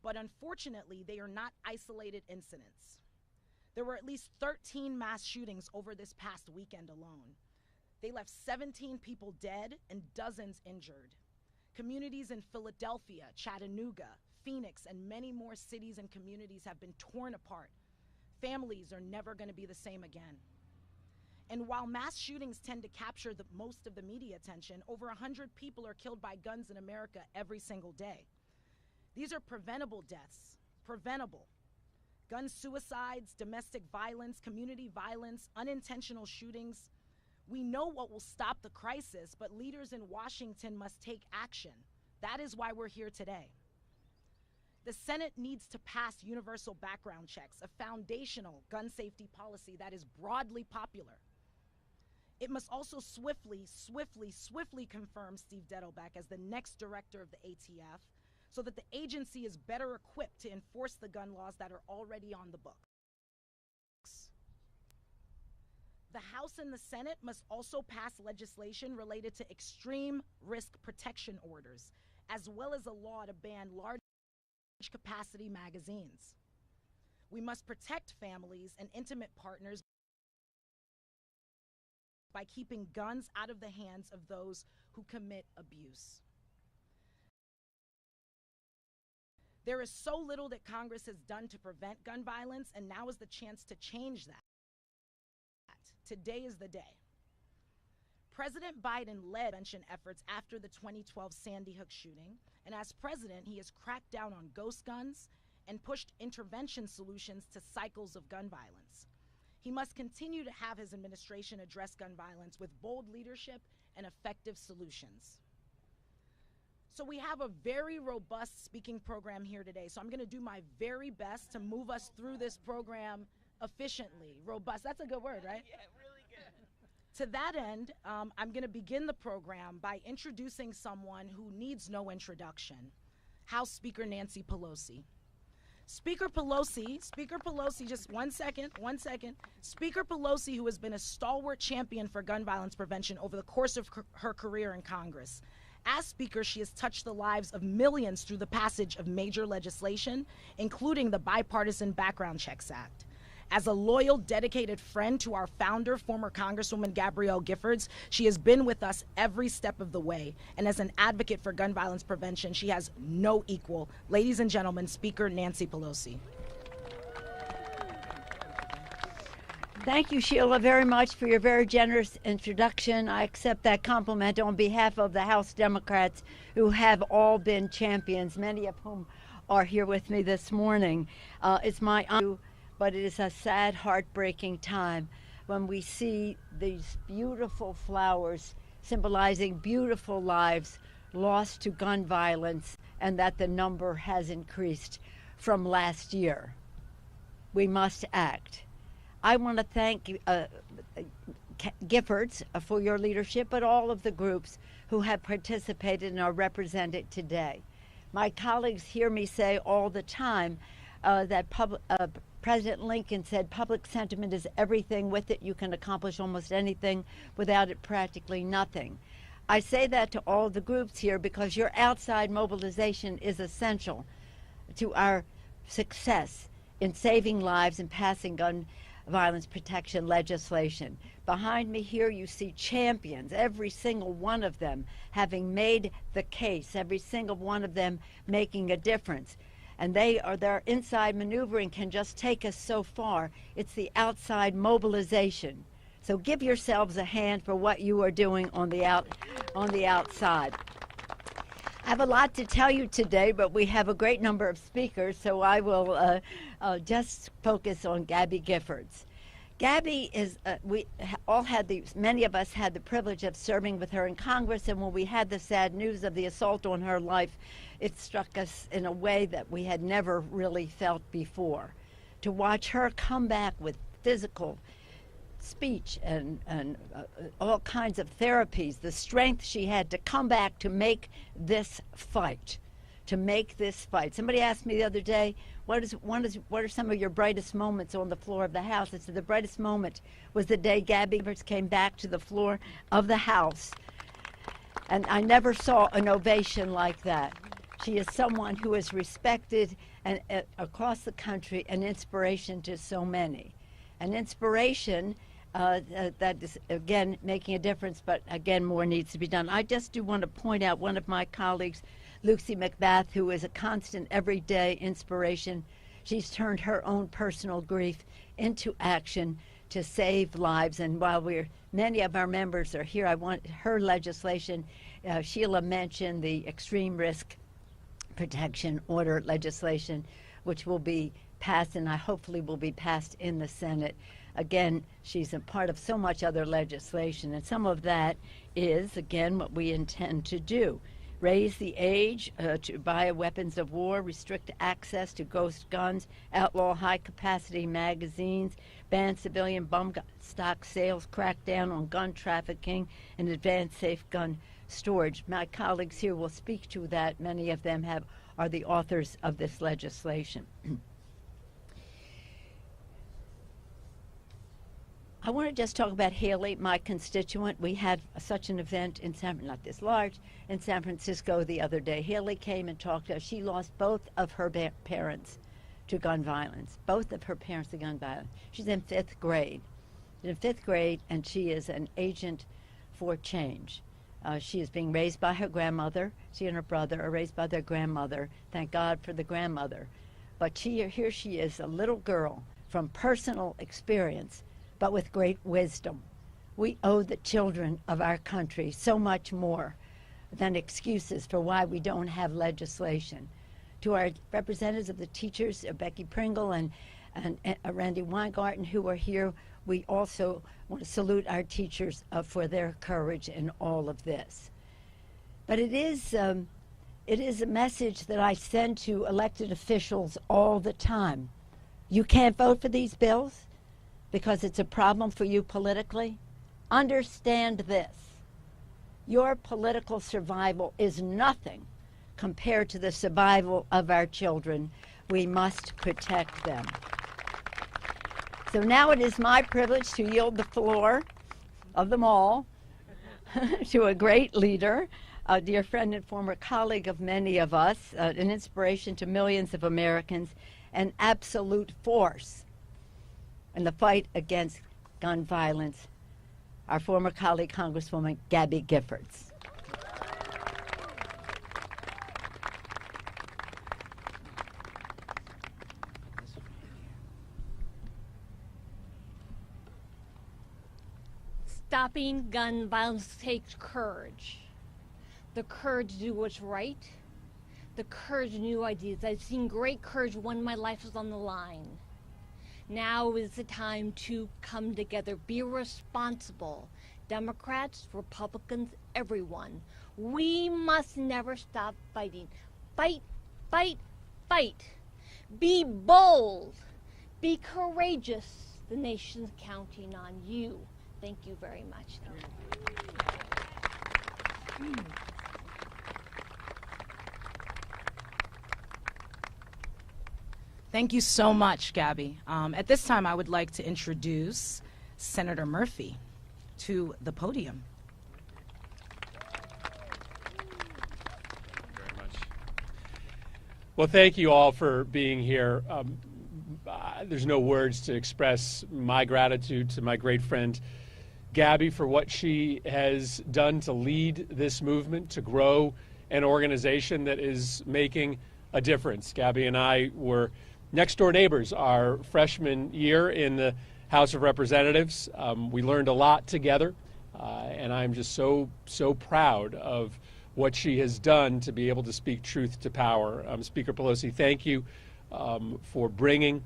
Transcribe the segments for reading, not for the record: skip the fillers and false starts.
But unfortunately, they are not isolated incidents. There were at least 13 mass shootings over this past weekend alone. They left 17 people dead and dozens injured. Communities in Philadelphia, Chattanooga, Phoenix, and many more cities and communities have been torn apart. Families are never going to be the same again. And while mass shootings tend to capture most of the media attention, over 100 people are killed by guns in America every single day. These are preventable deaths, preventable. Gun suicides, domestic violence, community violence, unintentional shootings. We know what will stop the crisis, but leaders in Washington must take action. That is why we're here today. The Senate needs to pass universal background checks, a foundational gun safety policy that is broadly popular. It must also swiftly confirm Steve Dettelbeck as the next director of the ATF so that the agency is better equipped to enforce the gun laws that are already on the books. The House and the Senate must also pass legislation related to extreme risk protection orders, as well as a law to ban large capacity magazines. We must protect families and intimate partners by keeping guns out of the hands of those who commit abuse. There is so little that Congress has done to prevent gun violence, and now is the chance to change that. Today is the day. President Biden led prevention efforts after the 2012 Sandy Hook shooting, and as president, he has cracked down on ghost guns and pushed intervention solutions to cycles of gun violence. He must continue to have his administration address gun violence with bold leadership and effective solutions. So we have a very robust speaking program here today, so I'm going to do my very best to move us through this program efficiently. Robust, that's a good word, right? Yeah, really good. To that end, I'm going to begin the program by introducing someone who needs no introduction, House Speaker Nancy Pelosi. Speaker Pelosi, just one second. Speaker Pelosi, who has been a stalwart champion for gun violence prevention over the course of her career in Congress. As Speaker, she has touched the lives of millions through the passage of major legislation, including the Bipartisan Background Checks Act. As a loyal, dedicated friend to our founder, former Congresswoman Gabby Giffords, she has been with us every step of the way. And as an advocate for gun violence prevention, she has no equal. Ladies and gentlemen, Speaker Nancy Pelosi. Thank you, Sheila, very much for your very generous introduction. I accept that compliment on behalf of the House Democrats who have all been champions, many of whom are here with me this morning. It's my honor. But it is a sad, heartbreaking time when we see these beautiful flowers symbolizing beautiful lives lost to gun violence, and that the number has increased from last year. We must act. I want to thank Giffords for your leadership, but all of the groups who have participated and are represented today. My colleagues hear me say all the time that President Lincoln said public sentiment is everything. With it, you can accomplish almost anything. Without it, practically nothing. I say that to all the groups here because your outside mobilization is essential to our success in saving lives and passing gun violence protection legislation. Behind me here you see champions, every single one of them having made the case, every single one of them making a difference. And their inside maneuvering can just take us so far. It's the outside mobilization. So give yourselves a hand for what you are doing on the outside. I have a lot to tell you today, but we have a great number of speakers, so I will just focus on Gabby Giffords. Gabby is, many of us had the privilege of serving with her in Congress, and when we had the sad news of the assault on her life, it struck us in a way that we had never really felt before. To watch her come back with physical speech and all kinds of therapies, the strength she had to come back to make this fight, Somebody asked me the other day, what are some of your brightest moments on the floor of the House? I said the brightest moment was the day Gabby Giffords came back to the floor of the House. And I never saw an ovation like that. She is someone who is respected and across the country, an inspiration to so many. An inspiration that is, again, making a difference, but again, more needs to be done. I just do want to point out one of my colleagues, Lucy Macbeth, who is a constant, everyday inspiration. She's turned her own personal grief into action to save lives. And while many of our members are here, I want her legislation. Sheila mentioned the extreme risk protection order legislation, which will be passed, and I hopefully will be passed in the Senate. Again, she's a part of so much other legislation, and some of that is, again, what we intend to do. Raise the age to buy weapons of war, restrict access to ghost guns, outlaw high-capacity magazines, ban civilian bump stock sales, crack down on gun trafficking, and advance safe gun storage. My colleagues here will speak to that. Many of them are the authors of this legislation. I want to just talk about Haley, my constituent. We had such an event in not this large, in San Francisco the other day. Haley came and talked to us. She lost both of her parents to gun violence. Both of her parents to gun violence. She's in 5th grade. She's in 5th grade, and she is an agent for change. She is being raised by her grandmother. She and her brother are raised by their grandmother. Thank God for the grandmother. But here she is, a little girl from personal experience, but with great wisdom. We owe the children of our country so much more than excuses for why we don't have legislation. To our representatives of the teachers, Becky Pringle and Randy Weingarten, who are here, we also want to salute our teachers for their courage in all of this. But it is a message that I send to elected officials all the time. You can't vote for these bills because it's a problem for you politically. Understand this. Your political survival is nothing compared to the survival of our children. We must protect them. So now it is my privilege to yield the floor of them all to a great leader, a dear friend and former colleague of many of us, an inspiration to millions of Americans, an absolute force in the fight against gun violence, our former colleague, Congresswoman Gabby Giffords. Stopping gun violence takes courage. The courage to do what's right. The courage to new ideas. I've seen great courage when my life was on the line. Now is the time to come together. Be responsible. Democrats, Republicans, everyone. We must never stop fighting. Fight, fight, fight. Be bold. Be courageous. The nation's counting on you. Thank you very much. Thank you so much, Gabby. At this time, I would like to introduce Senator Murphy to the podium. Very much. Well, thank you all for being here. There's no words to express my gratitude to my great friend Gabby for what she has done to lead this movement, to grow an organization that is making a difference. Gabby and I were next door neighbors our freshman year in the House of Representatives. We learned a lot together, and I'm just so proud of what she has done to be able to speak truth to power. Speaker Pelosi, thank you for bringing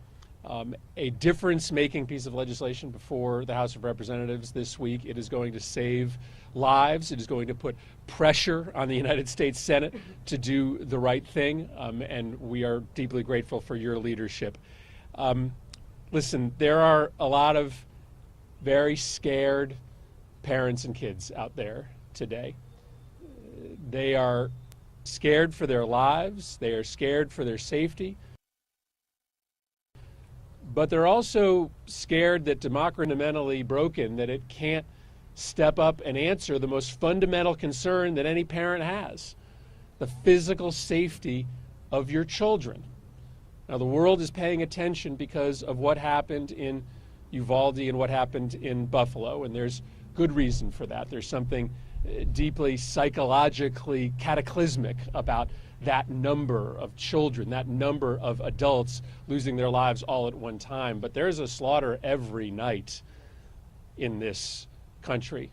a difference-making piece of legislation before the House of Representatives this week. It is going to save lives. It is going to put pressure on the United States Senate to do the right thing, and we are deeply grateful for your leadership. Listen, there are a lot of very scared parents and kids out there today. They are scared for their lives. They are scared for their safety. But they're also scared that democracy is fundamentally broken, that it can't step up and answer the most fundamental concern that any parent has, the physical safety of your children. Now, the world is paying attention because of what happened in Uvalde and what happened in Buffalo, and there's good reason for that. There's something deeply psychologically cataclysmic about that number of children, that number of adults losing their lives all at one time. But there's a slaughter every night in this country.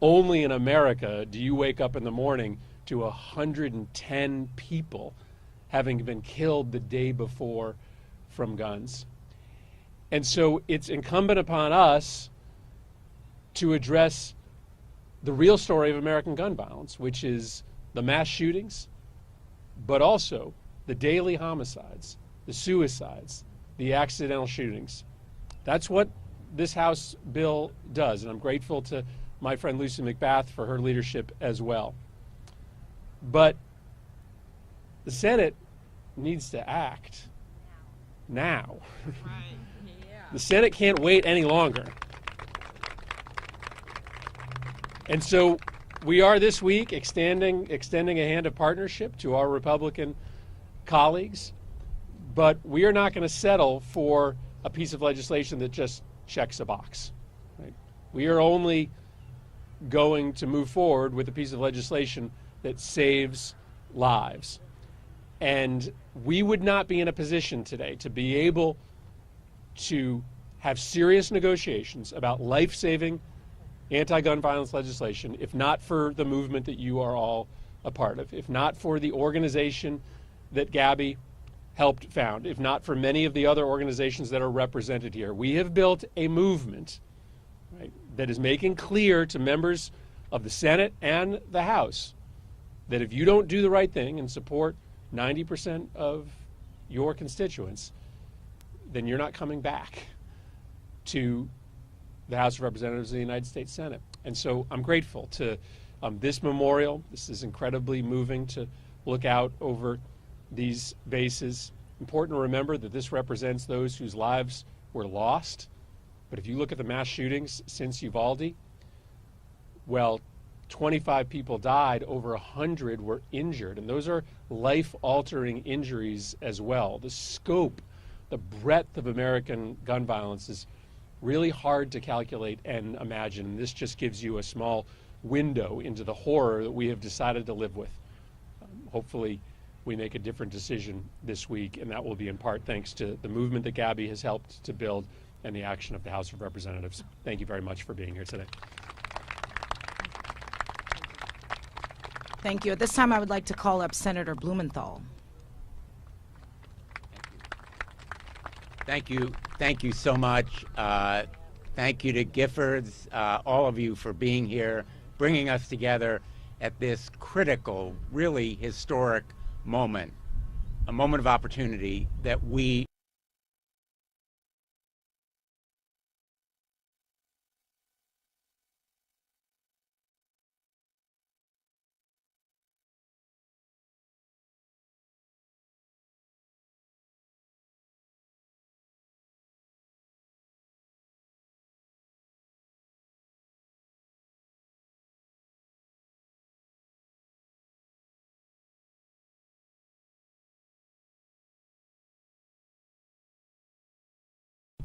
Only in America do you wake up in the morning to 110 people having been killed the day before from guns. And so it's incumbent upon us to address the real story of American gun violence, which is the mass shootings, but also the daily homicides, the suicides, the accidental shootings. That's what this House bill does, and I'm grateful to my friend Lucy Macbeth for her leadership as well. But the Senate needs to act now. Right. Yeah. The Senate can't wait any longer. And so we are this week extending a hand of partnership to our Republican colleagues, but we are not going to settle for a piece of legislation that just checks a box. Right? We are only going to move forward with a piece of legislation that saves lives. And we would not be in a position today to be able to have serious negotiations about life-saving anti-gun violence legislation if not for the movement that you are all a part of, if not for the organization that Gabby helped found, if not for many of the other organizations that are represented here. We have built a movement, right, that is making clear to members of the Senate and the House that if you don't do the right thing and support 90% of your constituents, then you're not coming back to the House of Representatives of the United States Senate. And so I'm grateful to this memorial. This is incredibly moving to look out over these bases. Important to remember that this represents those whose lives were lost. But if you look at the mass shootings since Uvalde, well, 25 people died, over 100 were injured, and those are life-altering injuries as well. The scope, the breadth of American gun violence is really hard to calculate and imagine. And this just gives you a small window into the horror that we have decided to live with. Hopefully we make a different decision this week, and that will be in part thanks to the movement that Gabby has helped to build and the action of the House of Representatives. Thank you very much for being here today. Thank you. At this time, I would like to call up Senator Blumenthal. Thank you. Thank you so much. Thank you to Giffords, all of you for being here, bringing us together at this critical, really historic moment, a moment of opportunity that we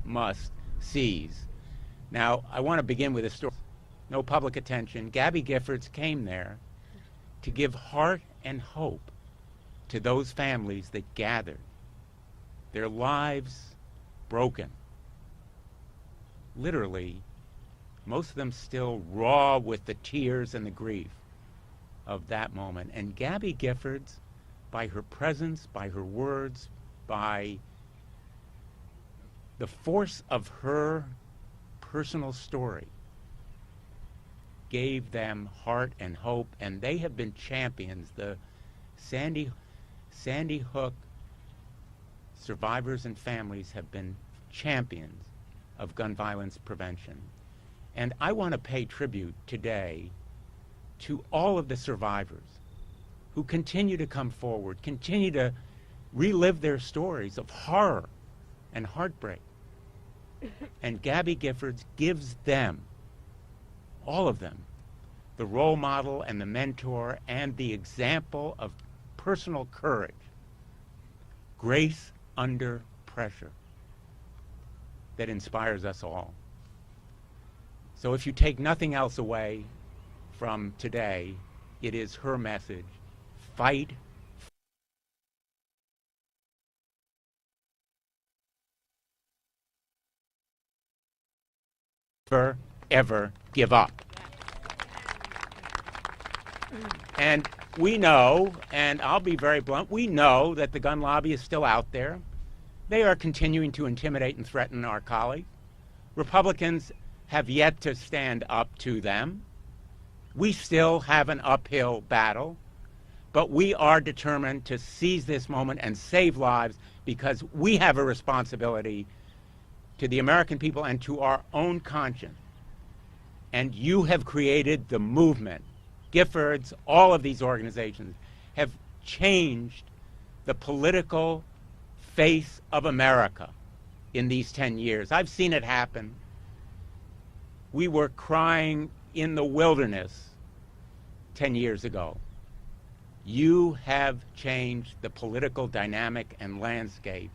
must seize. Now, I want to begin with a story. No public attention. Gabby Giffords came there to give heart and hope to those families that gathered, their lives broken. Literally, most of them still raw with the tears and the grief of that moment. And Gabby Giffords, by her presence, by her words, by the force of her personal story, gave them heart and hope, and they have been champions. The Sandy Hook survivors and families have been champions of gun violence prevention. And I want to pay tribute today to all of the survivors who continue to come forward, continue to relive their stories of horror and heartbreak. And Gabby Giffords gives them, all of them, the role model and the mentor and the example of personal courage, grace under pressure that inspires us all. So if you take nothing else away from today, it is her message: fight. Never, ever give up. And we know, and I'll be very blunt, we know that the gun lobby is still out there. They are continuing to intimidate and threaten our colleagues. Republicans have yet to stand up to them. We still have an uphill battle, but we are determined to seize this moment and save lives, because we have a responsibility to the American people and to our own conscience. And you have created the movement. Giffords, all of these organizations have changed the political face of America in these 10 years. I've seen it happen. We were crying in the wilderness 10 years ago. You have changed the political dynamic and landscape,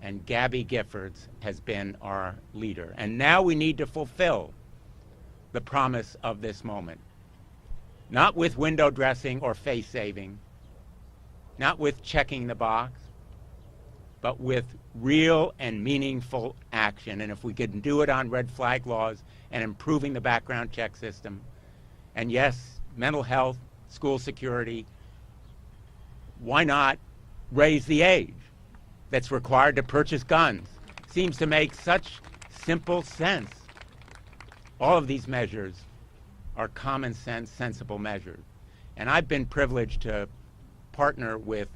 and Gabby Giffords has been our leader. And now we need to fulfill the promise of this moment. Not with window dressing or face saving, not with checking the box, but with real and meaningful action. And if we can do it on red flag laws and improving the background check system, and yes, mental health, school security, why not raise the age that's required to purchase guns? Seems to make such simple sense. All of these measures are common sense, sensible measures. And I've been privileged to partner with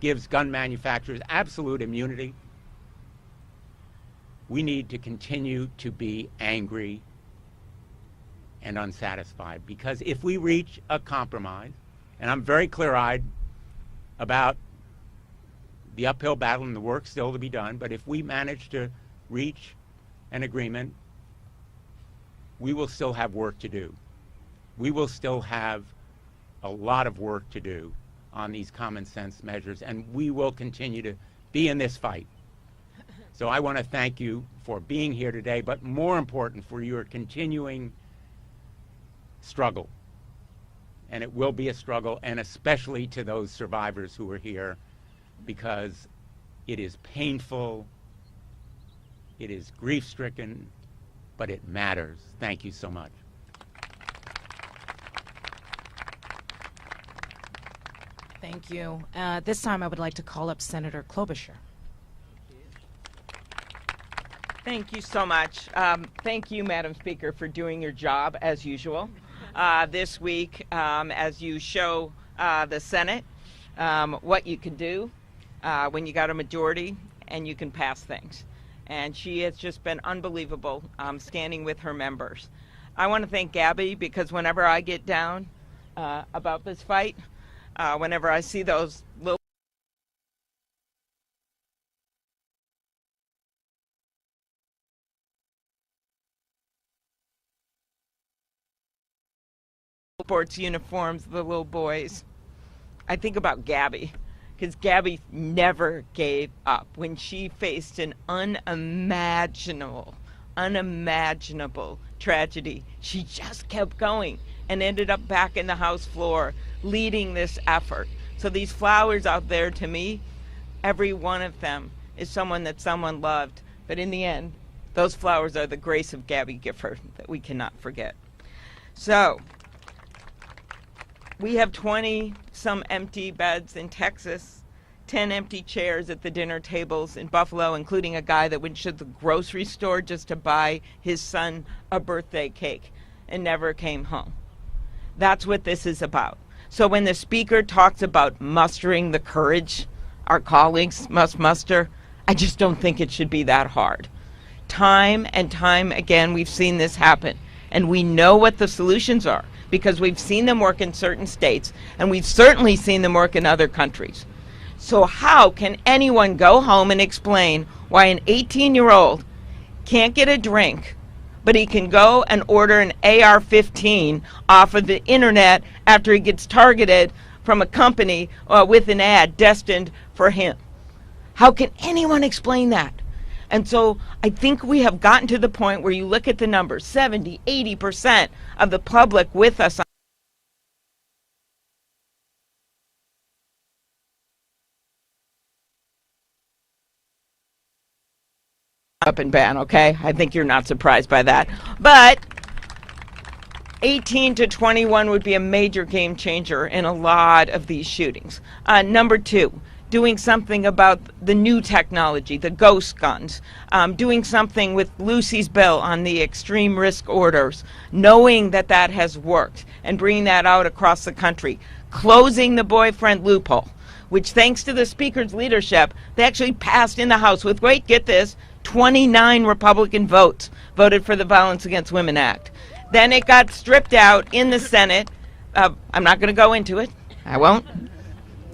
gives gun manufacturers absolute immunity. We need to continue to be angry and unsatisfied, because if we reach a compromise, and I'm very clear-eyed about the uphill battle and the work still to be done, but if we manage to reach an agreement, we will still have work to do. We will still have a lot of work to do on these common sense measures, and we will continue to be in this fight. So I want to thank you for being here today, but more important, for your continuing struggle. And it will be a struggle, and especially to those survivors who are here, because it is painful, it is grief-stricken, but it matters. Thank you so much. Thank you. This time I would like to call up Senator Klobuchar. Thank you so much. Thank you, Madam Speaker, for doing your job as usual. This week, as you show the Senate what you can do when you got a majority and you can pass things. And she has just been unbelievable standing with her members. I want to thank Gabby, because whenever I get down about this fight, whenever I see those little sports uniforms, the little boys, I think about Gabby, because Gabby never gave up. When she faced an unimaginable tragedy, she just kept going and ended up back in the House floor leading this effort. So these flowers out there, to me, every one of them is someone that someone loved. But in the end, those flowers are the grace of Gabby Giffords that we cannot forget. So we have 20-some empty beds in Texas, 10 empty chairs at the dinner tables in Buffalo, including a guy that went to the grocery store just to buy his son a birthday cake and never came home. That's what this is about. So when the Speaker talks about mustering the courage our colleagues must muster, I just don't think it should be that hard. Time and time again, we've seen this happen, and we know what the solutions are, because we've seen them work in certain states, and we've certainly seen them work in other countries. So how can anyone go home and explain why an 18-year-old can't get a drink, but he can go and order an AR-15 off of the internet after he gets targeted from a company with an ad destined for him. How can anyone explain that? And so I think we have gotten to the point where you look at the numbers, 70, 80% of the public with us. Up and ban, okay? I think you're not surprised by that. But 18 to 21 would be a major game changer in a lot of these shootings. Number two, doing something about the new technology, the ghost guns, doing something with Lucy's bill on the extreme risk orders, knowing that that has worked and bringing that out across the country, closing the boyfriend loophole, which thanks to the Speaker's leadership, they actually passed in the House with, wait, get this, 29 Republican votes voted for the Violence Against Women Act. Then it got stripped out in the Senate. I'm not going to go into it. I won't.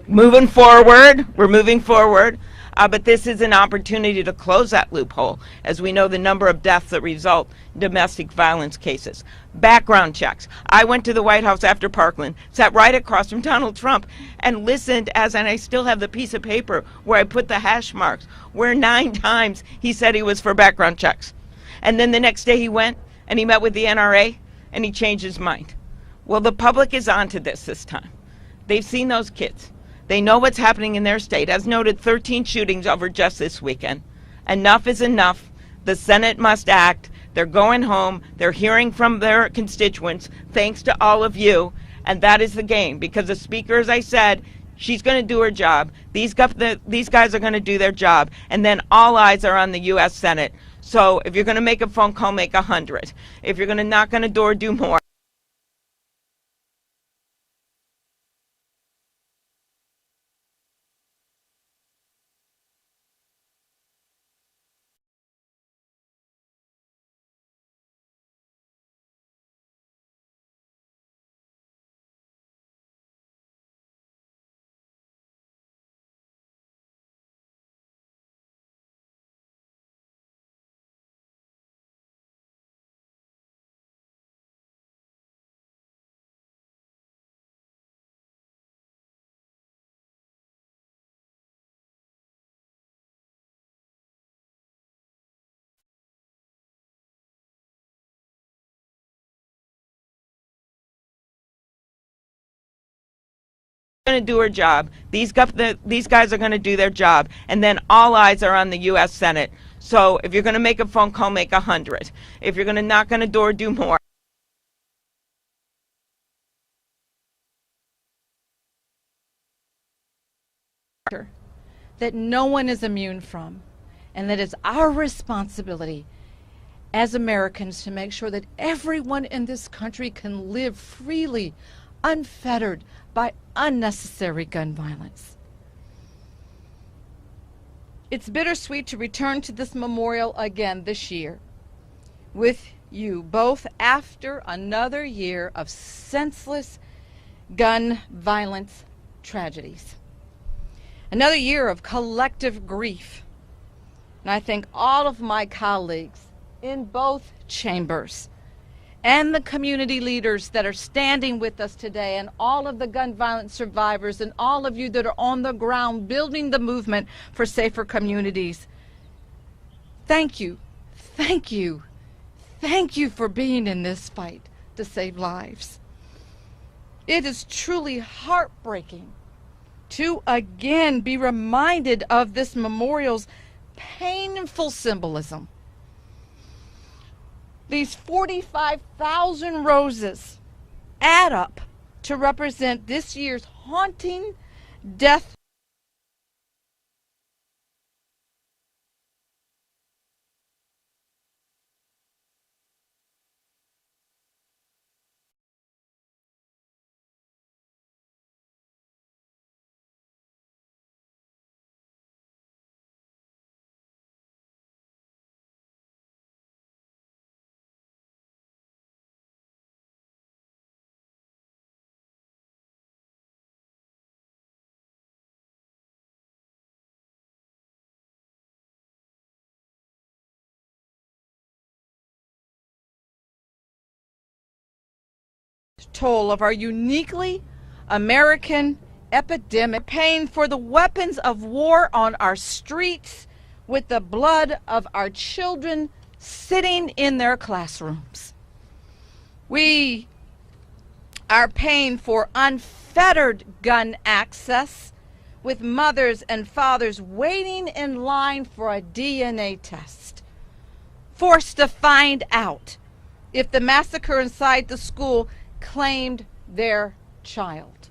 Moving forward, we're moving forward. But this is an opportunity to close that loophole, as we know the number of deaths that result in domestic violence cases. Background checks. I went to the White House after Parkland, sat right across from Donald Trump, and listened and I still have the piece of paper where I put the hash marks, where 9 times he said he was for background checks. And then the next day he went and he met with the NRA and he changed his mind. Well, the public is onto this time. They've seen those kids. They know what's happening in their state. As noted, 13 shootings over just this weekend. Enough is enough. The Senate must act. They're going home. They're hearing from their constituents, thanks to all of you. And that is the game, because the Speaker, as I said, she's going to do her job. These guys are going to do their job. And then all eyes are on the U.S. Senate. So if you're going to make a phone call, make 100. If you're going to knock on a door, do more. Going to do her job. These guys are going to do their job, and then all eyes are on the U.S. Senate. So if you're going to make a phone call, make 100. If you're going to knock on a door, do more. That no one is immune from, and that it's our responsibility as Americans to make sure that everyone in this country can live freely, unfettered by unnecessary gun violence. It's bittersweet to return to this memorial again this year with you, both after another year of senseless gun violence tragedies. Another year of collective grief. And I thank all of my colleagues in both chambers and the community leaders that are standing with us today, and all of the gun violence survivors, and all of you that are on the ground building the movement for safer communities. Thank you, thank you, thank you for being in this fight to save lives. It is truly heartbreaking to again be reminded of this memorial's painful symbolism. These 45,000 roses add up to represent this year's haunting death toll of our uniquely American epidemic, paying for the weapons of war on our streets with the blood of our children sitting in their classrooms. We are paying for unfettered gun access with mothers and fathers waiting in line for a DNA test, forced to find out if the massacre inside the school claimed their child.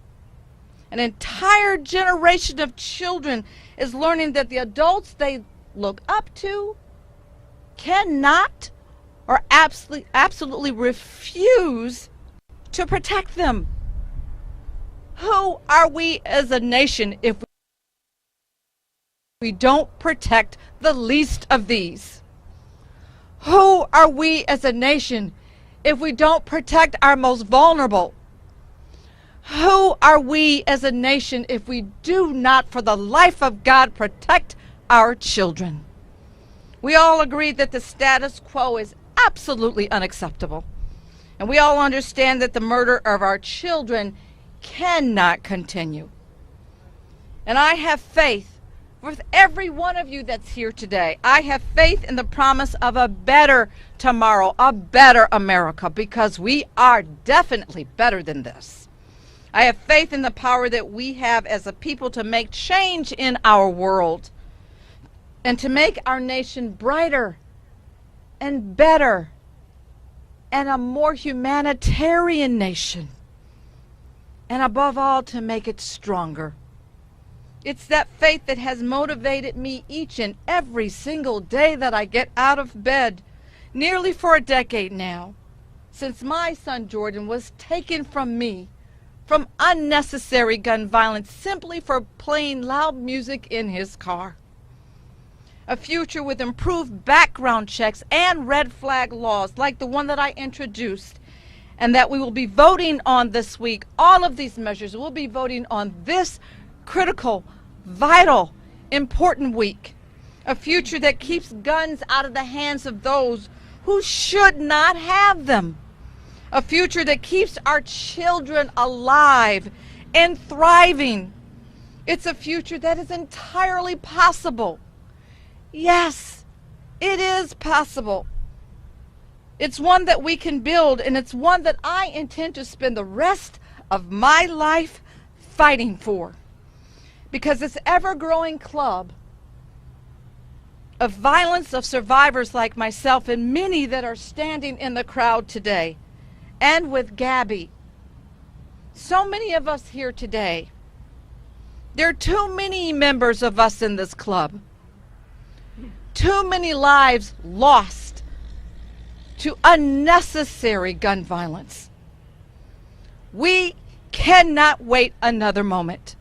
An entire generation of children is learning that the adults they look up to cannot or absolutely refuse to protect them. Who are we as a nation if we don't protect the least of these? Who are we as a nation if we don't protect our most vulnerable? Who are we as a nation if we do not, for the life of God, protect our children? We all agree that the status quo is absolutely unacceptable. And we all understand that the murder of our children cannot continue. And I have faith with every one of you that's here today. I have faith in the promise of a better tomorrow, a better America, because we are definitely better than this. I have faith in the power that we have as a people to make change in our world and to make our nation brighter and better and a more humanitarian nation. And above all, to make it stronger. It's that faith that has motivated me each and every single day that I get out of bed, nearly for a decade now, since my son Jordan was taken from me from unnecessary gun violence simply for playing loud music in his car. A future with improved background checks and red flag laws like the one that I introduced and that we will be voting on this week. All of these measures we'll be voting on this critical, vital, important week. A future that keeps guns out of the hands of those who should not have them. A future that keeps our children alive and thriving. It's a future that is entirely possible. Yes, it is possible. It's one that we can build, and it's one that I intend to spend the rest of my life fighting for. Because this ever-growing club of violence of survivors like myself and many that are standing in the crowd today, and with Gabby, so many of us here today, there are too many members of us in this club. Too many lives lost to unnecessary gun violence. We cannot wait another moment.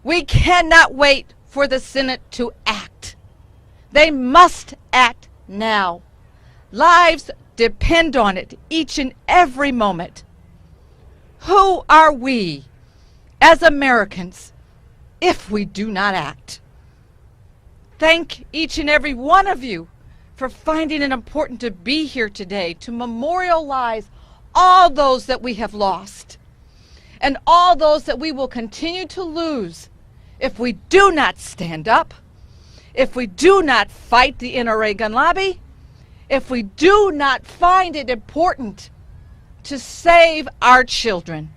We cannot wait for the Senate to act. They must act now. Lives depend on it each and every moment. Who are we as Americans if we do not act? Thank each and every one of you for finding it important to be here today to memorialize all those that we have lost and all those that we will continue to lose if we do not stand up, if we do not fight the NRA gun lobby, if we do not find it important to save our children.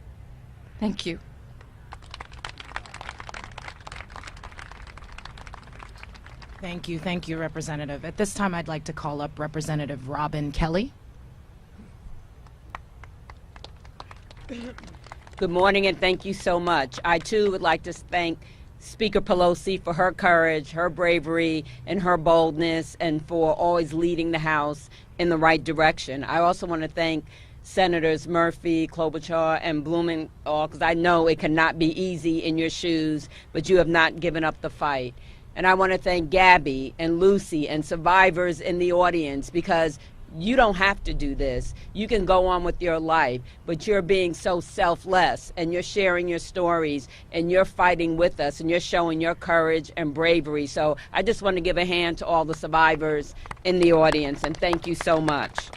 Thank you. Thank you, Representative. At this time, I'd like to call up Representative Robin Kelly. Good morning, and thank you so much. I, too, would like to thank Speaker Pelosi for her courage, her bravery, and her boldness, and for always leading the House in the right direction. I also want to thank Senators Murphy, Klobuchar, and Blumenthal, because I know it cannot be easy in your shoes, but you have not given up the fight. And I want to thank Gabby and Lucy and survivors in the audience, because you don't have to do this. You can go on with your life, but you're being so selfless, and you're sharing your stories, and you're fighting with us, and you're showing your courage and bravery. So I just want to give a hand to all the survivors in the audience, and thank you so much.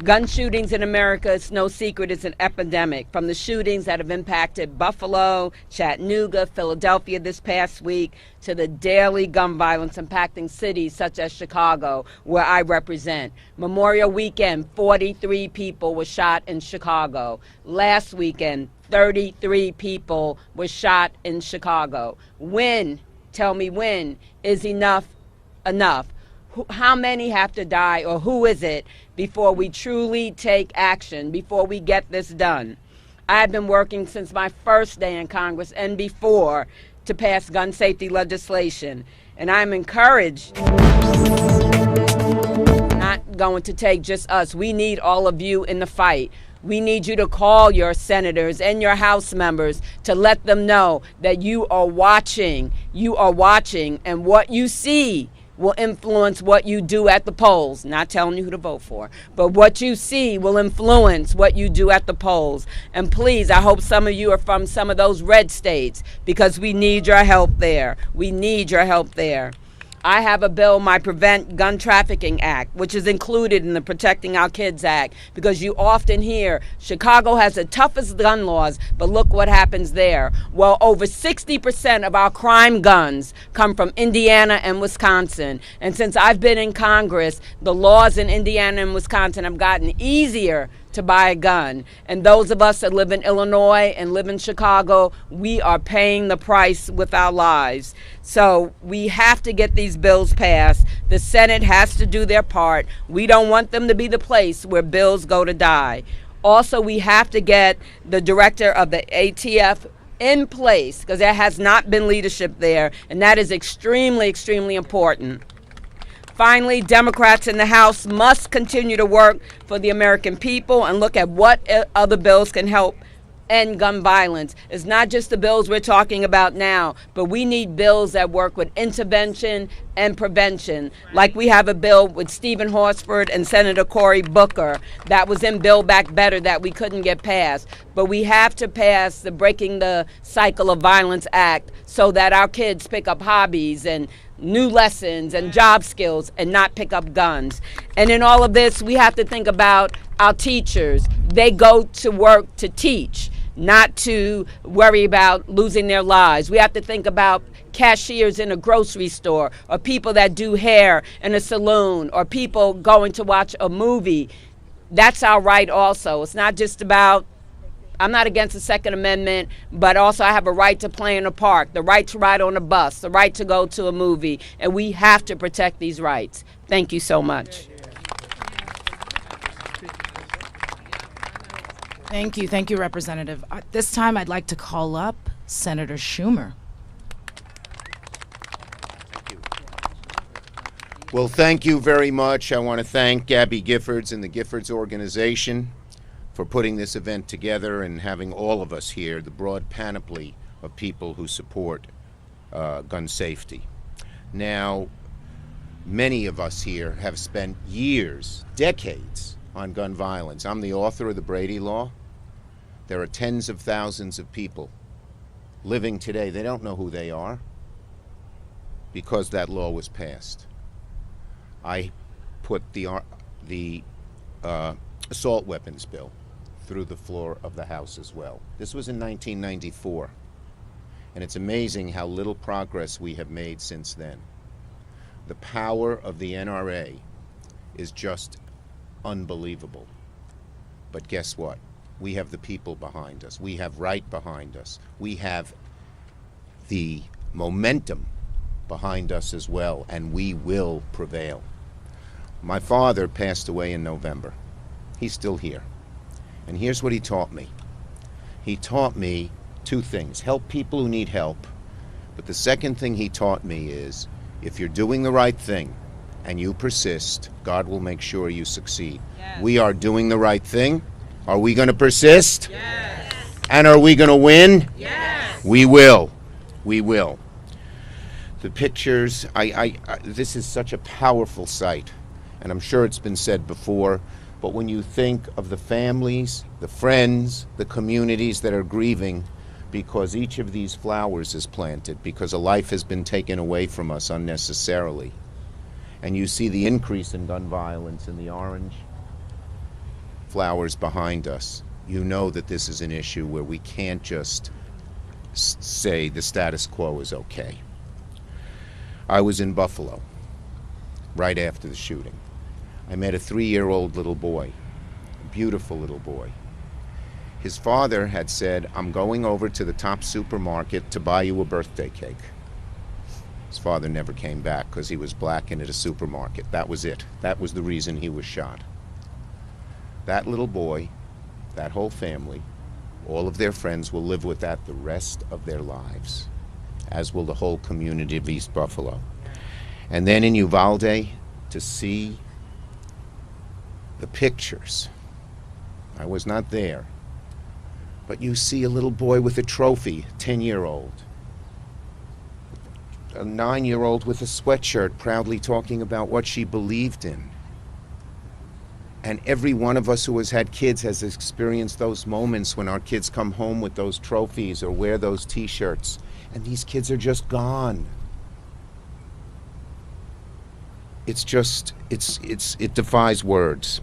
Gun shootings in America, it's no secret, it's an epidemic. From the shootings that have impacted Buffalo, Chattanooga, Philadelphia this past week, to the daily gun violence impacting cities such as Chicago, where I represent. Memorial weekend, 43 people were shot in Chicago. Last weekend, 33 people were shot in Chicago. When, tell me when, is enough enough? How many have to die, or who is it, before we truly take action, before we get this done? I've been working since my first day in Congress and before to pass gun safety legislation, and I'm encouraged. Not going to take just us. We need all of you in the fight. We need you to call your senators and your House members to let them know that you are watching. You are watching, and what you see will influence what you do at the polls. Not telling you who to vote for, but what you see will influence what you do at the polls. And please, I hope some of you are from some of those red states, because we need your help there. We need your help there. I have a bill, my Prevent Gun Trafficking Act, which is included in the Protecting Our Kids Act, because you often hear Chicago has the toughest gun laws, but look what happens there. Well, over 60% of our crime guns come from Indiana and Wisconsin. And since I've been in Congress, the laws in Indiana and Wisconsin have gotten easier to buy a gun. And those of us that live in Illinois and live in Chicago, we are paying the price with our lives. So we have to get these bills passed. The Senate has to do their part. We don't want them to be the place where bills go to die. Also, we have to get the director of the ATF in place, because there has not been leadership there, and that is extremely, extremely important. Finally, Democrats in the House must continue to work for the American people and look at what other bills can help end gun violence. It's not just the bills we're talking about now, but we need bills that work with intervention and prevention. Like we have a bill with Stephen Horsford and Senator Cory Booker that was in Build Back Better that we couldn't get passed. But we have to pass the Breaking the Cycle of Violence Act so that our kids pick up hobbies and new lessons and job skills and not pick up guns. And in all of this, we have to think about our teachers. They go to work to teach, not to worry about losing their lives. We have to think about cashiers in a grocery store, or people that do hair in a salon, or people going to watch a movie. That's our right also. It's not just about, I'm not against the Second Amendment, but also I have a right to play in a park, the right to ride on a bus, the right to go to a movie, and we have to protect these rights. Thank you so much. Thank you, Representative. This time I'd like to call up Senator Schumer. Well, thank you very much. I want to thank Gabby Giffords and the Giffords organization for putting this event together and having all of us here, the broad panoply of people who support gun safety. Now, many of us here have spent years, decades, on gun violence. I'm the author of the Brady Law. There are tens of thousands of people living today. They don't know who they are because that law was passed. I put the assault weapons bill through the floor of the House as well. This was in 1994, and it's amazing how little progress we have made since then. The power of the NRA is just unbelievable. But guess what? We have the people behind us. We have right behind us. We have the momentum behind us as well, and we will prevail. My father passed away in November. He's still here. And here's what he taught me. He taught me two things: help people who need help. But the second thing he taught me is, if you're doing the right thing and you persist, God will make sure you succeed. Yes. We are doing the right thing. Are we going to persist? Yes. And are we going to win? Yes. We will. We will. The pictures, this is such a powerful sight, and I'm sure it's been said before, but when you think of the families, the friends, the communities that are grieving because each of these flowers is planted, because a life has been taken away from us unnecessarily, and you see the increase in gun violence in the orange, flowers behind us, you know that this is an issue where we can't just say the status quo is okay. I was in Buffalo right after the shooting. I met a 3-year-old little boy, a beautiful little boy. His father had said, "I'm going over to the top supermarket to buy you a birthday cake." His father never came back because he was black and at a supermarket. That was it. That was the reason he was shot. That little boy, that whole family, all of their friends will live with that the rest of their lives, as will the whole community of East Buffalo. And then in Uvalde, to see the pictures. I was not there, but you see a little boy with a trophy, 10-year-old. A 9-year-old with a sweatshirt proudly talking about what she believed in. And every one of us who has had kids has experienced those moments when our kids come home with those trophies or wear those t-shirts, and these kids are just gone. It's just, it defies words.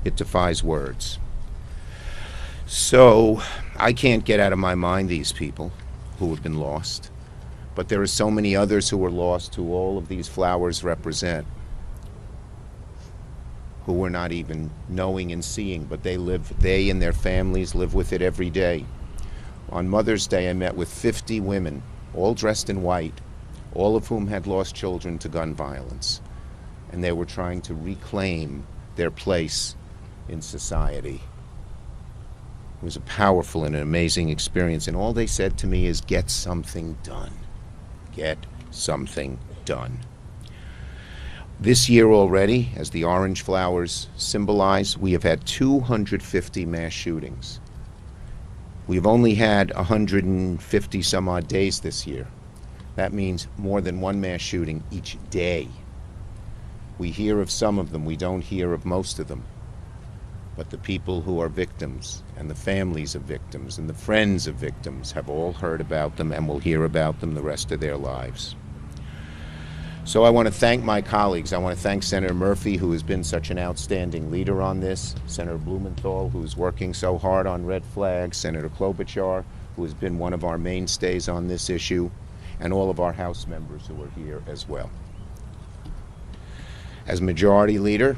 It defies words. So I can't get out of my mind these people who have been lost. But there are so many others who were lost who all of these flowers represent, who we're not even knowing and seeing, but they and their families live with it every day. On Mother's Day, I met with 50 women, all dressed in white, all of whom had lost children to gun violence. And they were trying to reclaim their place in society. It was a powerful and an amazing experience, and all they said to me is, "Get something done. Get something done." This year already, as the orange flowers symbolize, we have had 250 mass shootings. We've only had 150 some odd days this year. That means more than one mass shooting each day. We hear of some of them, we don't hear of most of them. But the people who are victims, and the families of victims, and the friends of victims have all heard about them and will hear about them the rest of their lives. So I want to thank my colleagues. I want to thank Senator Murphy, who has been such an outstanding leader on this, Senator Blumenthal, who's working so hard on red flags, Senator Klobuchar, who has been one of our mainstays on this issue, and all of our House members who are here as well. As Majority Leader,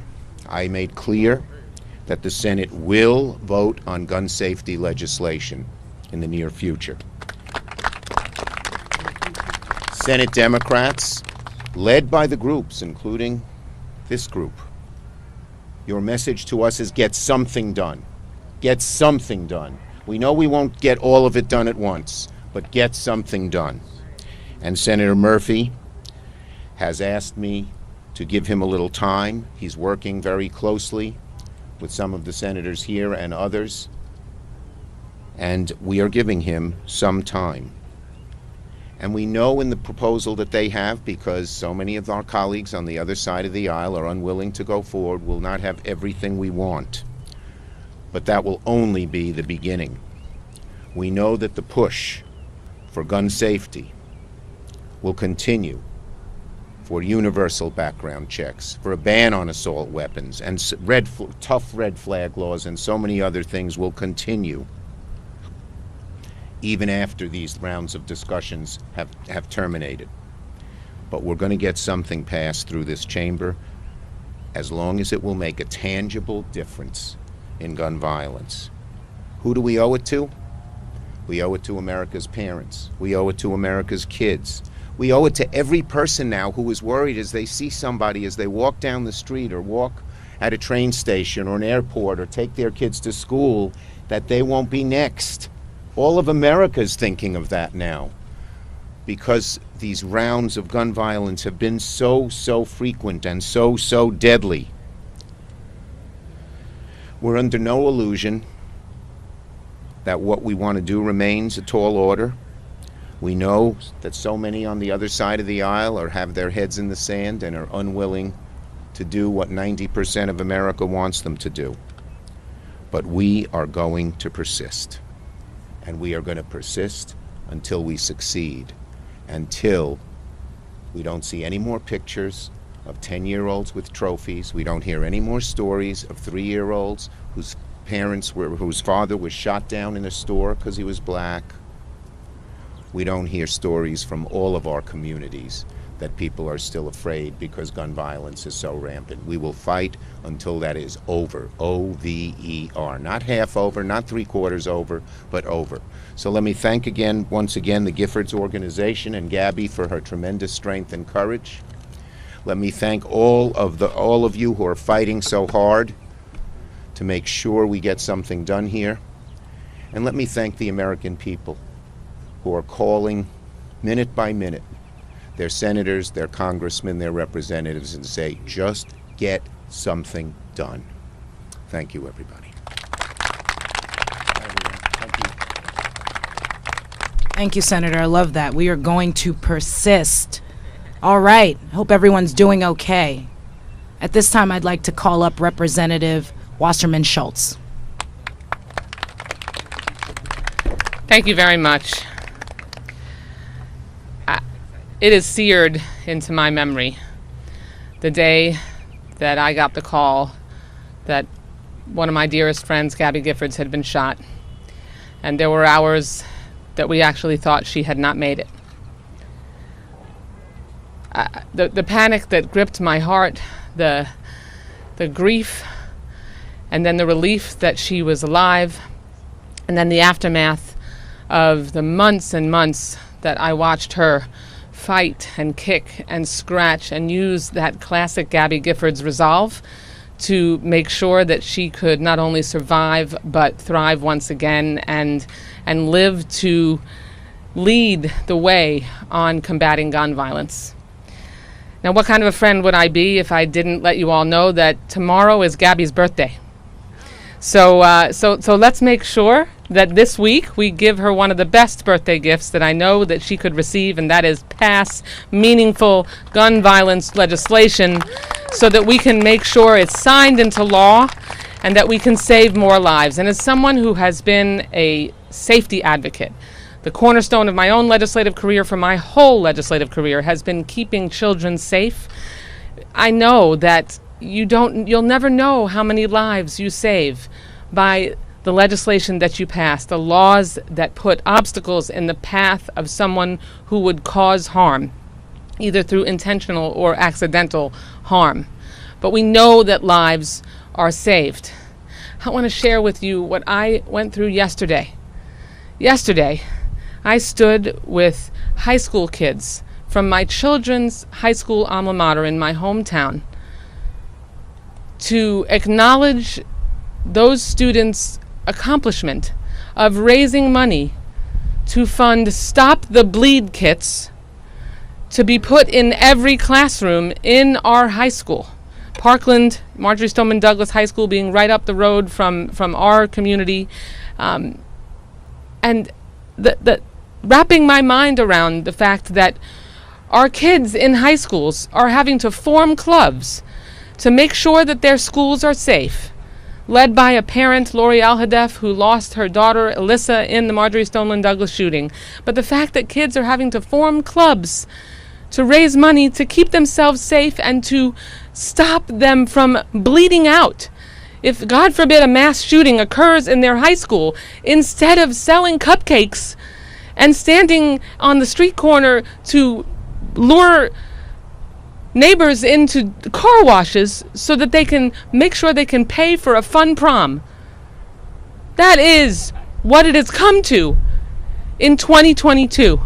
I made clear that the Senate will vote on gun safety legislation in the near future. Senate Democrats, led by the groups, including this group, your message to us is get something done. Get something done. We know we won't get all of it done at once, but get something done. And Senator Murphy has asked me to give him a little time. He's working very closely with some of the senators here and others, and we are giving him some time. And we know in the proposal that they have, because so many of our colleagues on the other side of the aisle are unwilling to go forward, will not have everything we want. But that will only be the beginning. We know that the push for gun safety will continue, for universal background checks, for a ban on assault weapons, and tough red flag laws, and so many other things will continue even after these rounds of discussions have terminated. But we're going to get something passed through this chamber as long as it will make a tangible difference in gun violence. Who do we owe it to? We owe it to America's parents. We owe it to America's kids. We owe it to every person now who is worried as they see somebody, as they walk down the street or walk at a train station or an airport or take their kids to school, that they won't be next. All of America is thinking of that now, because these rounds of gun violence have been so frequent and so deadly. We're under no illusion that what we want to do remains a tall order. We know that so many on the other side of the aisle have their heads in the sand and are unwilling to do what 90% of America wants them to do. But we are going to persist. And we are going to persist until we succeed, until we don't see any more pictures of 10-year-olds with trophies. We don't hear any more stories of 3-year-olds whose father was shot down in a store because he was black. We don't hear stories from all of our communities that people are still afraid because gun violence is so rampant. We will fight until that is over, O-V-E-R. Not half over, not three-quarters over, but over. So let me thank once again, the Giffords organization and Gabby for her tremendous strength and courage. Let me thank all of you who are fighting so hard to make sure we get something done here. And let me thank the American people who are calling minute by minute their senators, their congressmen, their representatives, and say, just get something done. Thank you, everybody. Thank you, Senator. I love that. We are going to persist. All right. Hope everyone's doing okay. At this time, I'd like to call up Representative Wasserman Schultz. Thank you very much. It is seared into my memory the day that I got the call that one of my dearest friends, Gabby Giffords, had been shot. And there were hours that we actually thought she had not made it. The panic that gripped my heart, the grief, and then the relief that she was alive, and then the aftermath of the months and months that I watched her fight and kick and scratch and use that classic Gabby Giffords resolve to make sure that she could not only survive but thrive once again and live to lead the way on combating gun violence. Now, what kind of a friend would I be if I didn't let you all know that tomorrow is Gabby's birthday? So let's make sure that this week we give her one of the best birthday gifts that I know that she could receive, and that is pass meaningful gun violence legislation so that we can make sure it's signed into law and that we can save more lives. And as someone who has been a safety advocate, the cornerstone of my own legislative career for my whole legislative career has been keeping children safe. I know that you'll never know how many lives you save by the legislation that you pass, the laws that put obstacles in the path of someone who would cause harm, either through intentional or accidental harm. But we know that lives are saved. I want to share with you what I went through yesterday. Yesterday, I stood with high school kids from my children's high school alma mater in my hometown to acknowledge those students' accomplishment of raising money to fund Stop the Bleed kits to be put in every classroom in our high school. Parkland, Marjorie Stoneman Douglas High School being right up the road from our community. And the wrapping my mind around the fact that our kids in high schools are having to form clubs to make sure that their schools are safe, led by a parent, Lori Alhadef, who lost her daughter, Alyssa, in the Marjorie Stoneman Douglas shooting. But the fact that kids are having to form clubs to raise money to keep themselves safe and to stop them from bleeding out. If, God forbid, a mass shooting occurs in their high school, instead of selling cupcakes and standing on the street corner to lure neighbors into car washes so that they can make sure they can pay for a fun prom. That is what it has come to in 2022.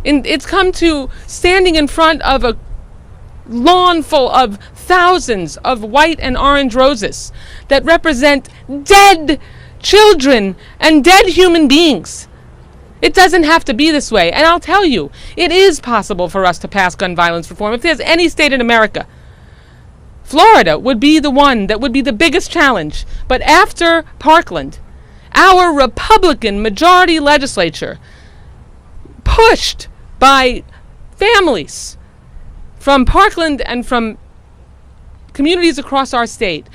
It's come to standing in front of a lawn full of thousands of white and orange roses that represent dead children and dead human beings. It doesn't have to be this way. And I'll tell you, it is possible for us to pass gun violence reform. If there's any state in America, Florida would be the one that would be the biggest challenge. But after Parkland, our Republican majority legislature, pushed by families from Parkland and from communities across our state,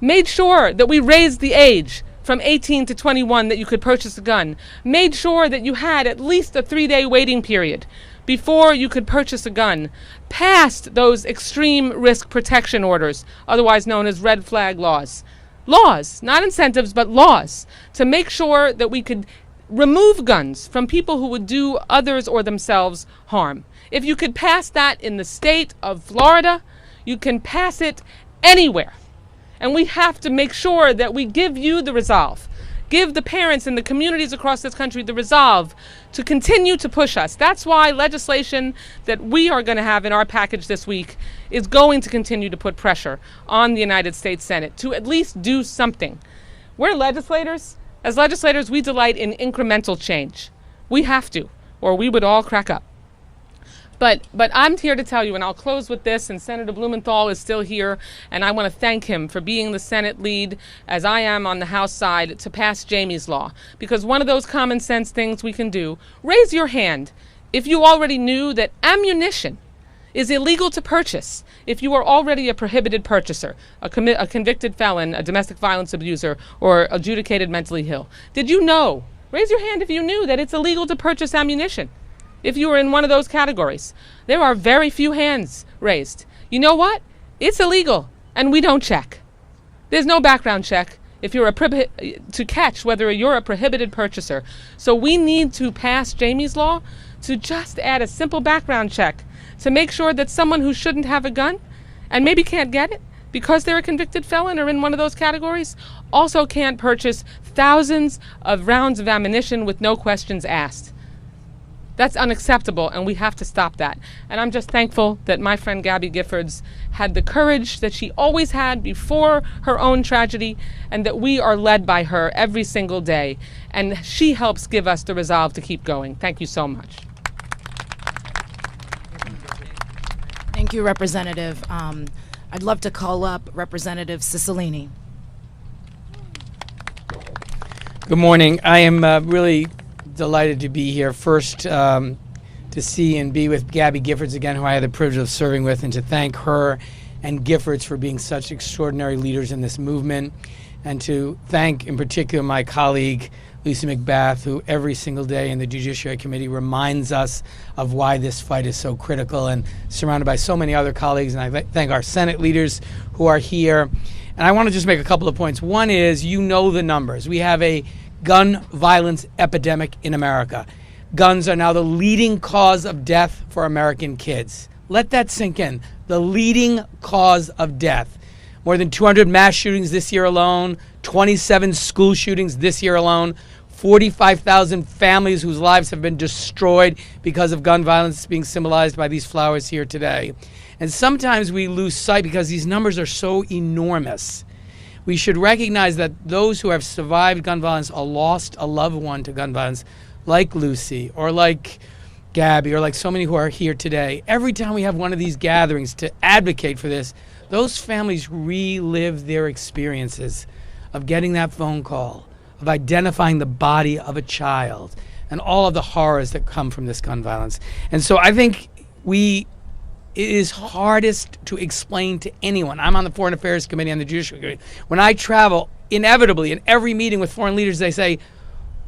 made sure that we raised the age from 18 to 21 that you could purchase a gun, made sure that you had at least a 3-day waiting period before you could purchase a gun, passed those extreme risk protection orders, otherwise known as red flag laws. laws, not incentives, but laws, to make sure that we could remove guns from people who would do others or themselves harm. If you could pass that in the state of Florida, you can pass it anywhere. And we have to make sure that we give you the resolve, give the parents and the communities across this country the resolve to continue to push us. That's why legislation that we are going to have in our package this week is going to continue to put pressure on the United States Senate to at least do something. We're legislators. As legislators, we delight in incremental change. We have to, or we would all crack up. But I'm here to tell you, and I'll close with this, and Senator Blumenthal is still here, and I want to thank him for being the Senate lead, as I am on the House side, to pass Jamie's Law. Because one of those common sense things we can do, raise your hand if you already knew that ammunition is illegal to purchase if you are already a prohibited purchaser, a convicted felon, a domestic violence abuser, or adjudicated mentally ill. Did you know? Raise your hand if you knew that it's illegal to purchase ammunition. If you were in one of those categories, there are very few hands raised. You know what? It's illegal, and we don't check. There's no background check if you're to catch whether you're a prohibited purchaser. So we need to pass Jamie's Law to just add a simple background check to make sure that someone who shouldn't have a gun and maybe can't get it because they're a convicted felon or in one of those categories also can't purchase thousands of rounds of ammunition with no questions asked. That's unacceptable, and we have to stop that. And I'm just thankful that my friend Gabby Giffords had the courage that she always had before her own tragedy, and that we are led by her every single day. And she helps give us the resolve to keep going. Thank you so much. Thank you, Representative. I'd love to call up Representative Cicilline. Good morning. I am really delighted to be here. First, to see and be with Gabby Giffords again, who I had the privilege of serving with, and to thank her and Giffords for being such extraordinary leaders in this movement, and to thank in particular my colleague Lucy Macbeth, who every single day in the Judiciary Committee reminds us of why this fight is so critical, and surrounded by so many other colleagues. And I thank our Senate leaders who are here. And I want to just make a couple of points. One is, you know the numbers. We have a gun violence epidemic in America. Guns are now the leading cause of death for American kids. Let that sink in. The leading cause of death. More than 200 mass shootings this year alone, 27 school shootings this year alone, 45,000 families whose lives have been destroyed because of gun violence being symbolized by these flowers here today. And sometimes we lose sight because these numbers are so enormous. We should recognize that those who have survived gun violence or lost a loved one to gun violence, like Lucy or like Gabby or like so many who are here today, every time we have one of these gatherings to advocate for this, those families relive their experiences of getting that phone call, of identifying the body of a child, and all of the horrors that come from this gun violence. And so I think it is hardest to explain to anyone. I'm on the Foreign Affairs Committee and the Judiciary Committee. When I travel, inevitably, in every meeting with foreign leaders, they say,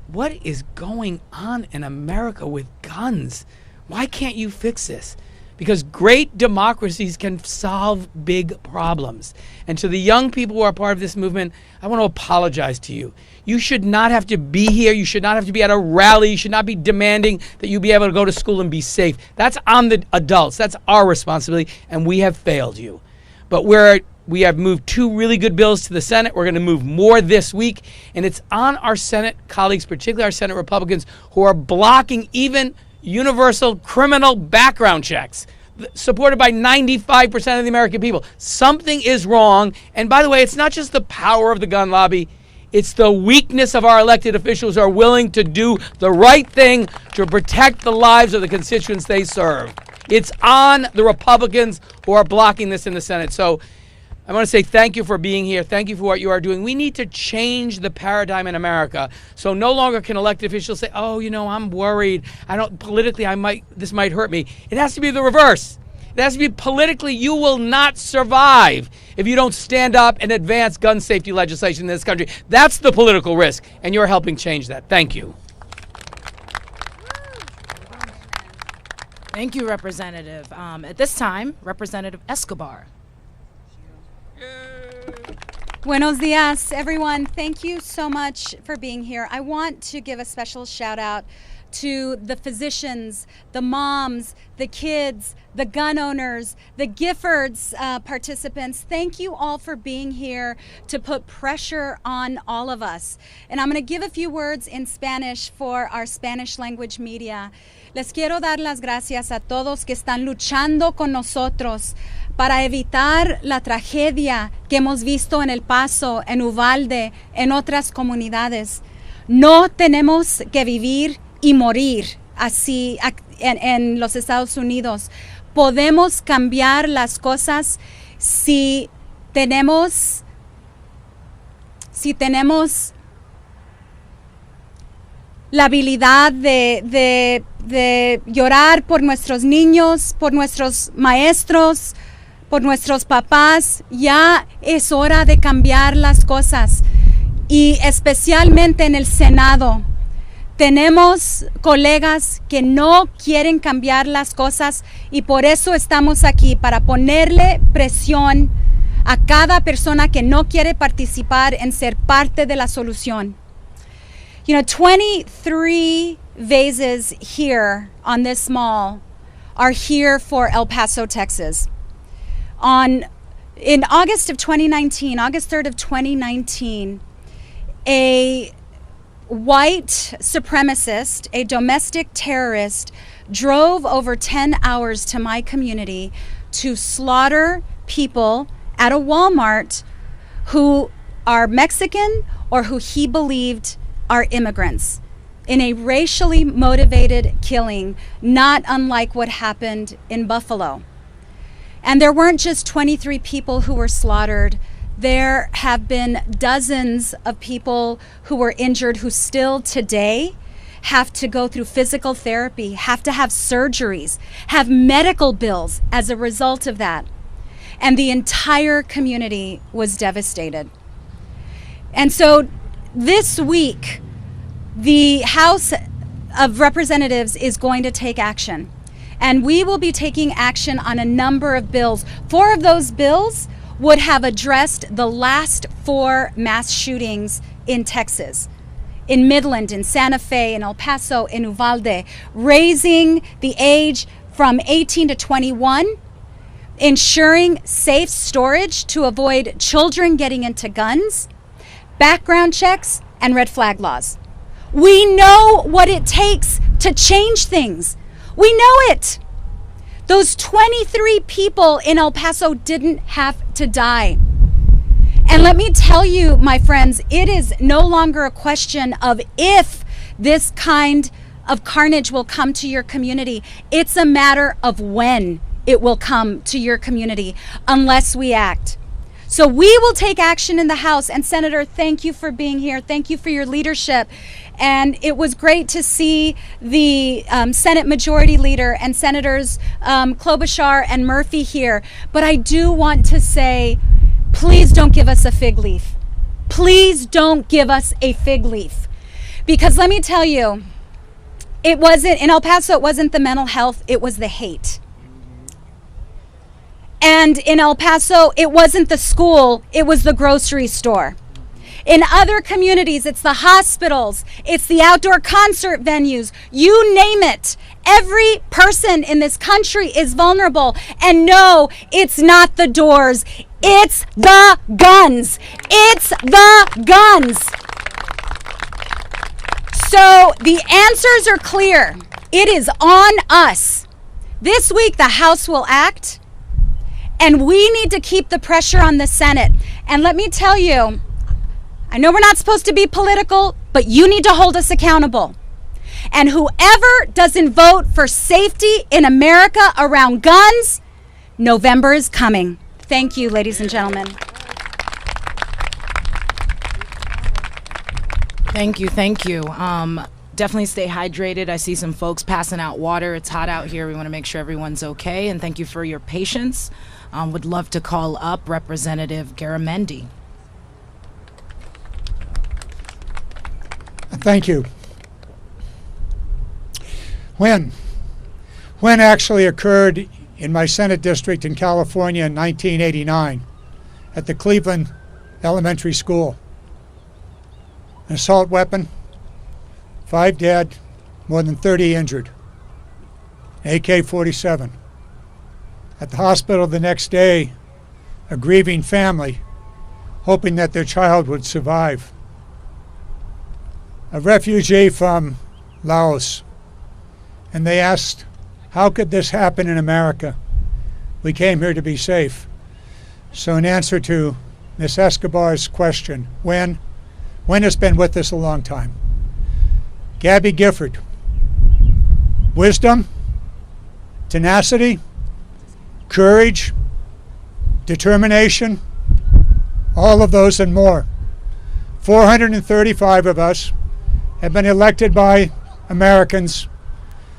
what is going on in America with guns? Why can't you fix this? Because great democracies can solve big problems. And to the young people who are part of this movement, I want to apologize to you. You should not have to be here. You should not have to be at a rally. You should not be demanding that you be able to go to school and be safe. That's on the adults. That's our responsibility, and we have failed you. But we have moved 2 really good bills to the Senate. We're going to move more this week, and it's on our Senate colleagues, particularly our Senate Republicans, who are blocking even universal criminal background checks, supported by 95% of the American people. Something is wrong. And by the way, it's not just the power of the gun lobby. It's the weakness of our elected officials who are willing to do the right thing to protect the lives of the constituents they serve. It's on the Republicans who are blocking this in the Senate. So I want to say thank you for being here. Thank you for what you are doing. We need to change the paradigm in America. So no longer can elected officials say, oh, you know, I'm worried. This might hurt me. It has to be the reverse. It has to be politically, you will not survive if you don't stand up and advance gun safety legislation in this country. That's the political risk, and you're helping change that. Thank you. Thank you, Representative. At this time, Representative Escobar. Buenos dias, everyone. Thank you so much for being here. I want to give a special shout out to the physicians, the moms, the kids, the gun owners, the Giffords participants. Thank you all for being here to put pressure on all of us. And I'm going to give a few words in Spanish for our Spanish language media. Les quiero dar las gracias a todos que están luchando con nosotros para evitar la tragedia que hemos visto en El Paso, en Uvalde, en otras comunidades. No tenemos que vivir y morir así en los Estados Unidos. Podemos cambiar las cosas si tenemos la habilidad de llorar por nuestros niños, por nuestros maestros, por nuestros papás. Ya es hora de cambiar las cosas, y especialmente en el Senado. Tenemos colegas que no quieren cambiar las cosas, y por eso estamos aquí, para ponerle presión a cada persona que no quiere participar en ser parte de la solución. 23 vases here on this mall are here for El Paso, Texas. In August of 2019, August 3rd of 2019, a white supremacist, a domestic terrorist, drove over 10 hours to my community to slaughter people at a Walmart who are Mexican or who he believed are immigrants, in a racially motivated killing, not unlike what happened in Buffalo. And there weren't just 23 people who were slaughtered. There have been dozens of people who were injured who still today have to go through physical therapy, have to have surgeries, have medical bills as a result of that. And the entire community was devastated. And so this week, the House of Representatives is going to take action. And we will be taking action on a number of bills. 4 of those bills would have addressed the last 4 mass shootings in Texas, in Midland, in Santa Fe, in El Paso, in Uvalde, raising the age from 18 to 21, ensuring safe storage to avoid children getting into guns, background checks, and red flag laws. We know what it takes to change things. We know it. Those 23 people in El Paso didn't have to die. And let me tell you, my friends, it is no longer a question of if this kind of carnage will come to your community. It's a matter of when it will come to your community, unless we act. So we will take action in the House. And Senator, thank you for being here. Thank you for your leadership. And it was great to see the Senate Majority Leader and Senators Klobuchar and Murphy here. But I do want to say, please don't give us a fig leaf. Please don't give us a fig leaf. Because let me tell you, it wasn't, in El Paso, it wasn't the mental health, it was the hate. And in El Paso, it wasn't the school, it was the grocery store. In other communities, it's the hospitals, it's the outdoor concert venues, you name it. Every person in this country is vulnerable. And no, it's not the doors, it's the guns. It's the guns. So the answers are clear. It is on us. This week, the House will act, and we need to keep the pressure on the Senate. And let me tell you, I know we're not supposed to be political, but you need to hold us accountable. And whoever doesn't vote for safety in America around guns, November is coming. Thank you, ladies and gentlemen. Thank you, thank you. Definitely stay hydrated. I see some folks passing out water. It's hot out here. We want to make sure everyone's okay. And thank you for your patience. Would love to call up Representative Garamendi. Thank you. When actually occurred in my Senate district in California in 1989 at the Cleveland elementary school. An assault weapon, 5 dead, more than 30 injured. AK-47. At the hospital the next day, a grieving family hoping that their child would survive. A refugee from Laos, and they asked, how could this happen in America? We came here to be safe. So in answer to Ms. Escobar's question, when has been with us a long time. Gabby Gifford, wisdom, tenacity, courage, determination, all of those and more. 435 of us have been elected by Americans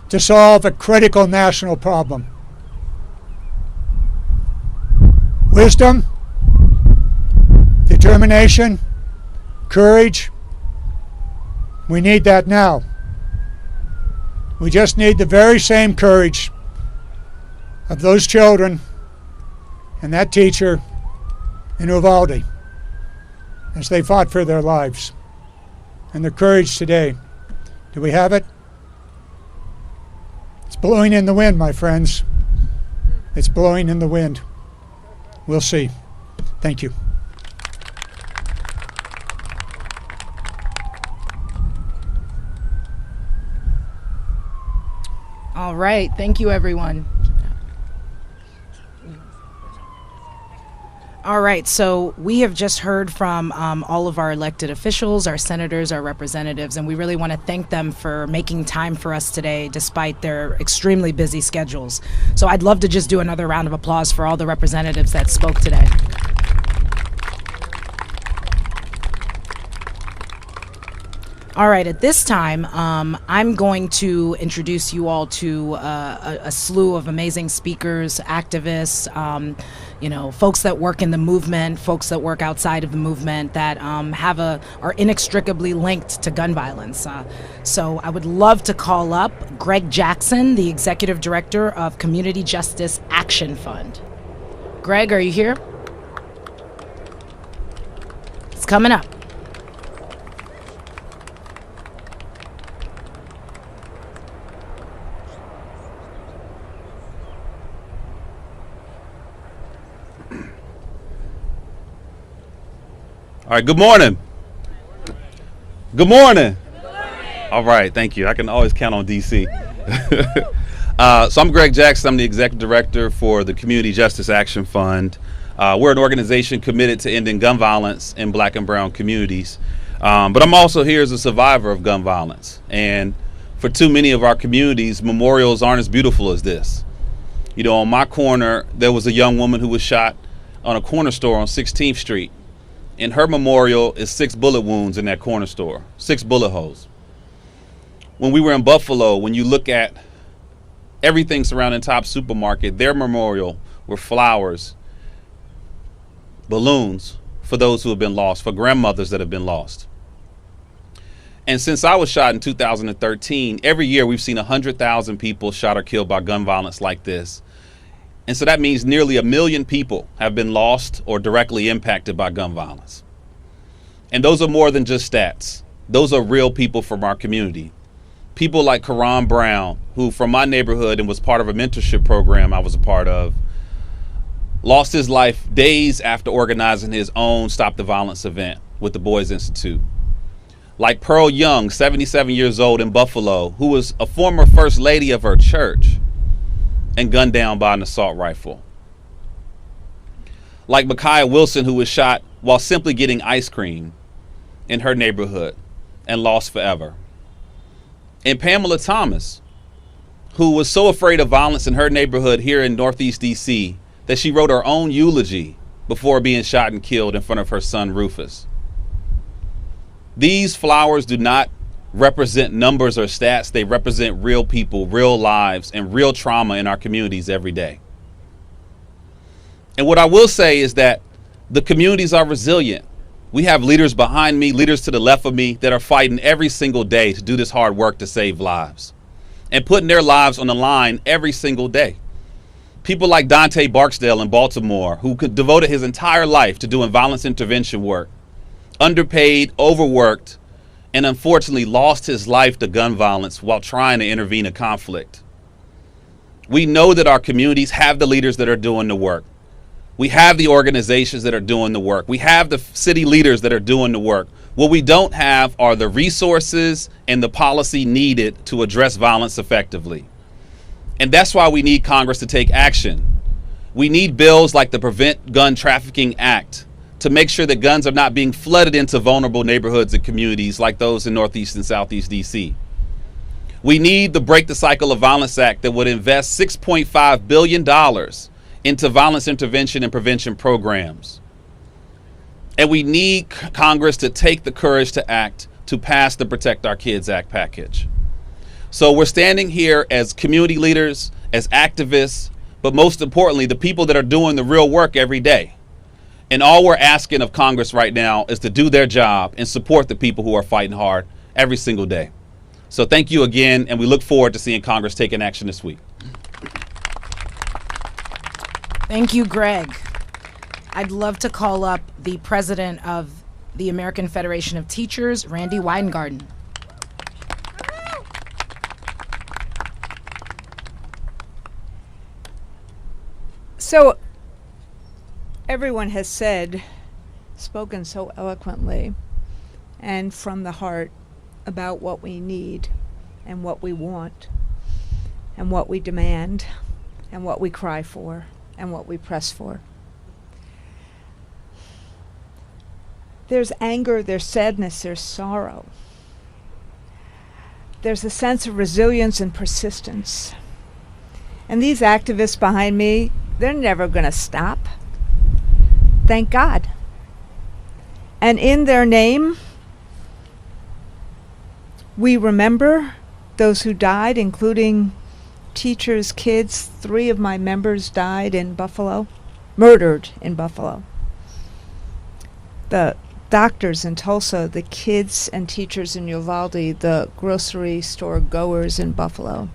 to solve a critical national problem. Wisdom, determination, courage, we need that now. We just need the very same courage of those children and that teacher in Uvalde as they fought for their lives. And the courage today. Do we have it? It's blowing in the wind, my friends. It's blowing in the wind. We'll see. Thank you. All right. Thank you, everyone. All right, so we have just heard from all of our elected officials, our senators, our representatives, and we really want to thank them for making time for us today despite their extremely busy schedules. So I'd love to just do another round of applause for all the representatives that spoke today. All right, at this time, I'm going to introduce you all to a slew of amazing speakers, activists, folks that work in the movement, folks that work outside of the movement that are inextricably linked to gun violence. So I would love to call up Greg Jackson, the Executive Director of Community Justice Action Fund. Greg, are you here? It's coming up. All right, good morning. Good morning. All right, thank you. I can always count on DC. So I'm Greg Jackson. I'm the Executive Director for the Community Justice Action Fund. We're an organization committed to ending gun violence in Black and brown communities. But I'm also here as a survivor of gun violence. And for too many of our communities, memorials aren't as beautiful as this. You know, on my corner, there was a young woman who was shot on a corner store on 16th Street. And her memorial is 6 bullet wounds in that corner store, 6 bullet holes. When we were in Buffalo, when you look at everything surrounding Top Supermarket, their memorial were flowers, balloons for those who have been lost, for grandmothers that have been lost. And since I was shot in 2013, every year we've seen 100,000 people shot or killed by gun violence like this. And so that means nearly 1 million people have been lost or directly impacted by gun violence. And those are more than just stats. Those are real people from our community. People like Karan Brown, who from my neighborhood and was part of a mentorship program I was a part of, lost his life days after organizing his own Stop the Violence event with the Boys Institute. Like Pearl Young, 77 years old in Buffalo, who was a former first lady of her church and gunned down by an assault rifle. Like Micaiah Wilson, who was shot while simply getting ice cream in her neighborhood and lost forever. And Pamela Thomas, who was so afraid of violence in her neighborhood here in Northeast DC that she wrote her own eulogy before being shot and killed in front of her son Rufus. These flowers do not represent numbers or stats. They represent real people, real lives, and real trauma in our communities every day. And what I will say is that the communities are resilient. We have leaders behind me, leaders to the left of me that are fighting every single day to do this hard work to save lives and putting their lives on the line every single day. People like Dante Barksdale in Baltimore, who devoted his entire life to doing violence intervention work, underpaid, overworked, and unfortunately lost his life to gun violence while trying to intervene in conflict. We know that our communities have the leaders that are doing the work. We have the organizations that are doing the work. We have the city leaders that are doing the work. What we don't have are the resources and the policy needed to address violence effectively. And that's why we need Congress to take action. We need bills like the Prevent Gun Trafficking Act to make sure that guns are not being flooded into vulnerable neighborhoods and communities like those in Northeast and Southeast DC. We need the Break the Cycle of Violence Act that would invest $6.5 billion into violence intervention and prevention programs. And we need Congress to take the courage to act to pass the Protect Our Kids Act package. So we're standing here as community leaders, as activists, but most importantly, the people that are doing the real work every day. And all we're asking of Congress right now is to do their job and support the people who are fighting hard every single day. So thank you again, and we look forward to seeing Congress taking action this week. Thank you, Greg. I'd love to call up the president of the American Federation of Teachers, Randy Weingarten. So everyone has spoken so eloquently and from the heart about what we need and what we want and what we demand and what we cry for and what we press for. There's anger, there's sadness, there's sorrow. There's a sense of resilience and persistence. And these activists behind me, they're never going to stop. Thank God. And in their name, we remember those who died, including teachers, kids. 3 of my members died in Buffalo, murdered in Buffalo. The doctors in Tulsa, the kids and teachers in Uvalde, the grocery store goers in Buffalo,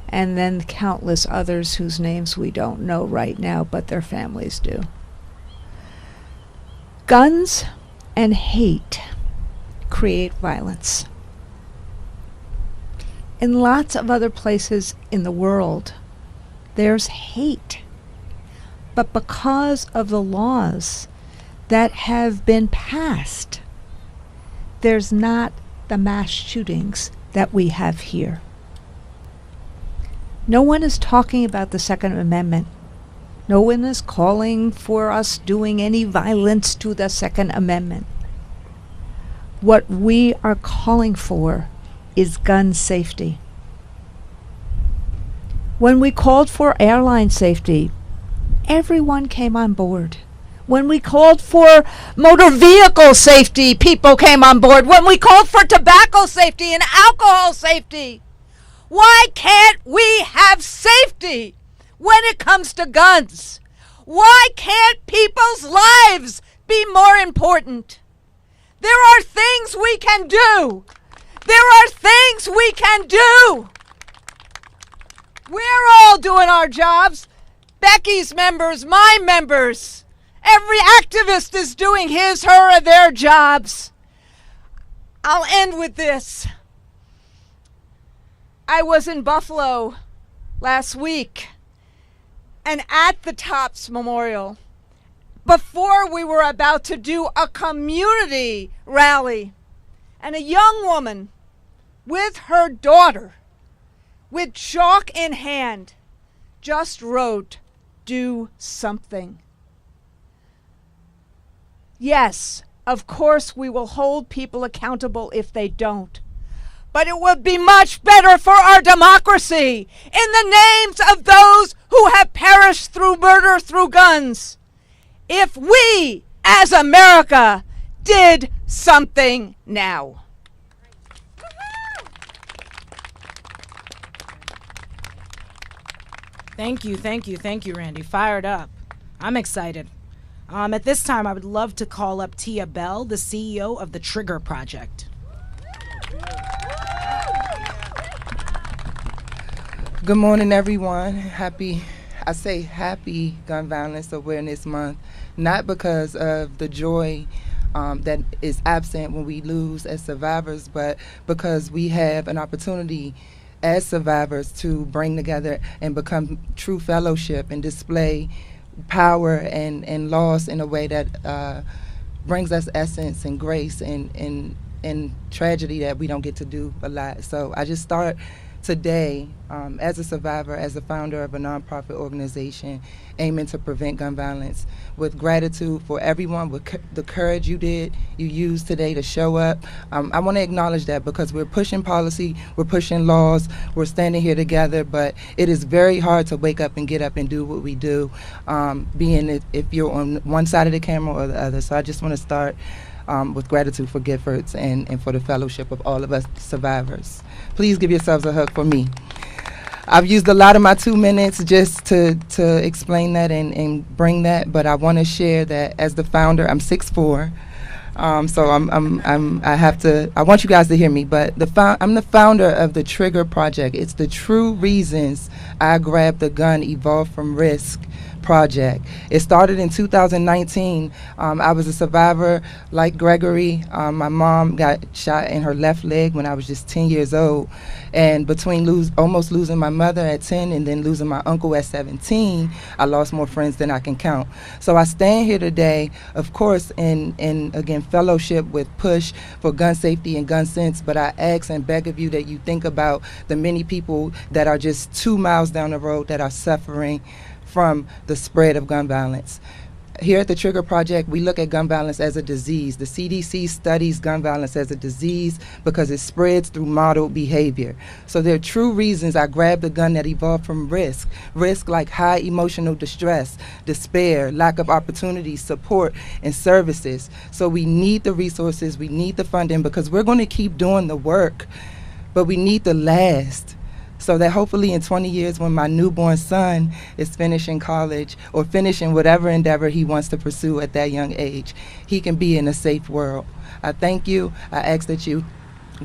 and then countless others whose names we don't know right now, but their families do. Guns and hate create violence. In lots of other places in the world, there's hate. But because of the laws that have been passed, there's not the mass shootings that we have here. No one is talking about the Second Amendment. No one is calling for us doing any violence to the Second Amendment. What we are calling for is gun safety. When we called for airline safety, everyone came on board. When we called for motor vehicle safety, people came on board. When we called for tobacco safety and alcohol safety, why can't we have safety when it comes to guns? Why can't people's lives be more important? There are things we can do. There are things we can do. We're all doing our jobs. Becky's members, my members. Every activist is doing his, her, or their jobs. I'll end with this. I was in Buffalo last week and at the Topps Memorial before we were about to do a community rally, and a young woman with her daughter with chalk in hand just wrote, "Do something." Yes, of course we will hold people accountable if they don't. But it would be much better for our democracy in the names of those who have perished through murder through guns if we, as America, did something now. Thank you, Randy. Fired up. I'm excited. At this time, I would love to call up Tia Bell, the CEO of the Trigger Project. Good morning, everyone. Happy I say happy Gun Violence Awareness Month, not because of the joy that is absent when we lose as survivors, but because we have an opportunity as survivors to bring together and become true fellowship and display power and loss in a way that brings us essence and grace and tragedy that we don't get to do a lot. So I just start today as a survivor, as a founder of a nonprofit organization aiming to prevent gun violence, with gratitude for everyone, with the courage you used today to show up. I want to acknowledge that because we're pushing policy, we're pushing laws, we're standing here together, but it is very hard to wake up and get up and do what we do, being if you're on one side of the camera or the other. So I just want to start with gratitude for Giffords and for the fellowship of all of us survivors. Please give yourselves a hug for me. I've used a lot of my 2 minutes just to explain that and bring that, but I want to share that as the founder, I'm 6'4", so I want you guys to hear me, but I'm the founder of the Trigger Project. It's the True Reasons I Grabbed the Gun Evolved from Risk project. It started in 2019. I was a survivor like Gregory. My mom got shot in her left leg when I was just 10 years old, and between almost losing my mother at 10 and then losing my uncle at 17, I lost more friends than I can count. So I stand here today, of course, in again fellowship with Push for gun safety and gun sense, but I ask and beg of you that you think about the many people that are just 2 miles down the road that are suffering from the spread of gun violence. Here at the Trigger Project, we look at gun violence as a disease. The CDC studies gun violence as a disease because it spreads through modeled behavior. So there are true reasons I grabbed a gun that evolved from risk like high emotional distress, despair, lack of opportunity, support, and services. So we need the resources, we need the funding, because we're going to keep doing the work, but we need to last. So that hopefully in 20 years when my newborn son is finishing college or finishing whatever endeavor he wants to pursue at that young age, he can be in a safe world. I thank you. I ask that you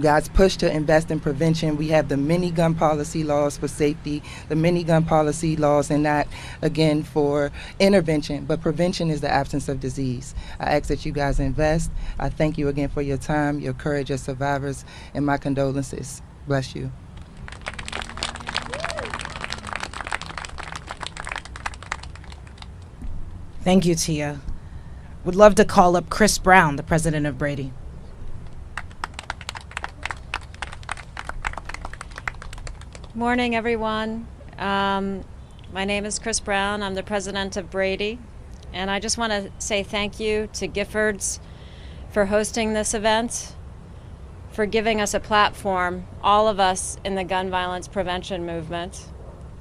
guys push to invest in prevention. We have the many gun policy laws for safety, the many gun policy laws enact, again, for intervention, but prevention is the absence of disease. I ask that you guys invest. I thank you again for your time, your courage as survivors, and my condolences. Bless you. Thank you, Tia. Would love to call up Chris Brown, the president of Brady. Morning, everyone. My name is Chris Brown. I'm the president of Brady. And I just want to say thank you to Giffords for hosting this event, for giving us a platform, all of us in the gun violence prevention movement,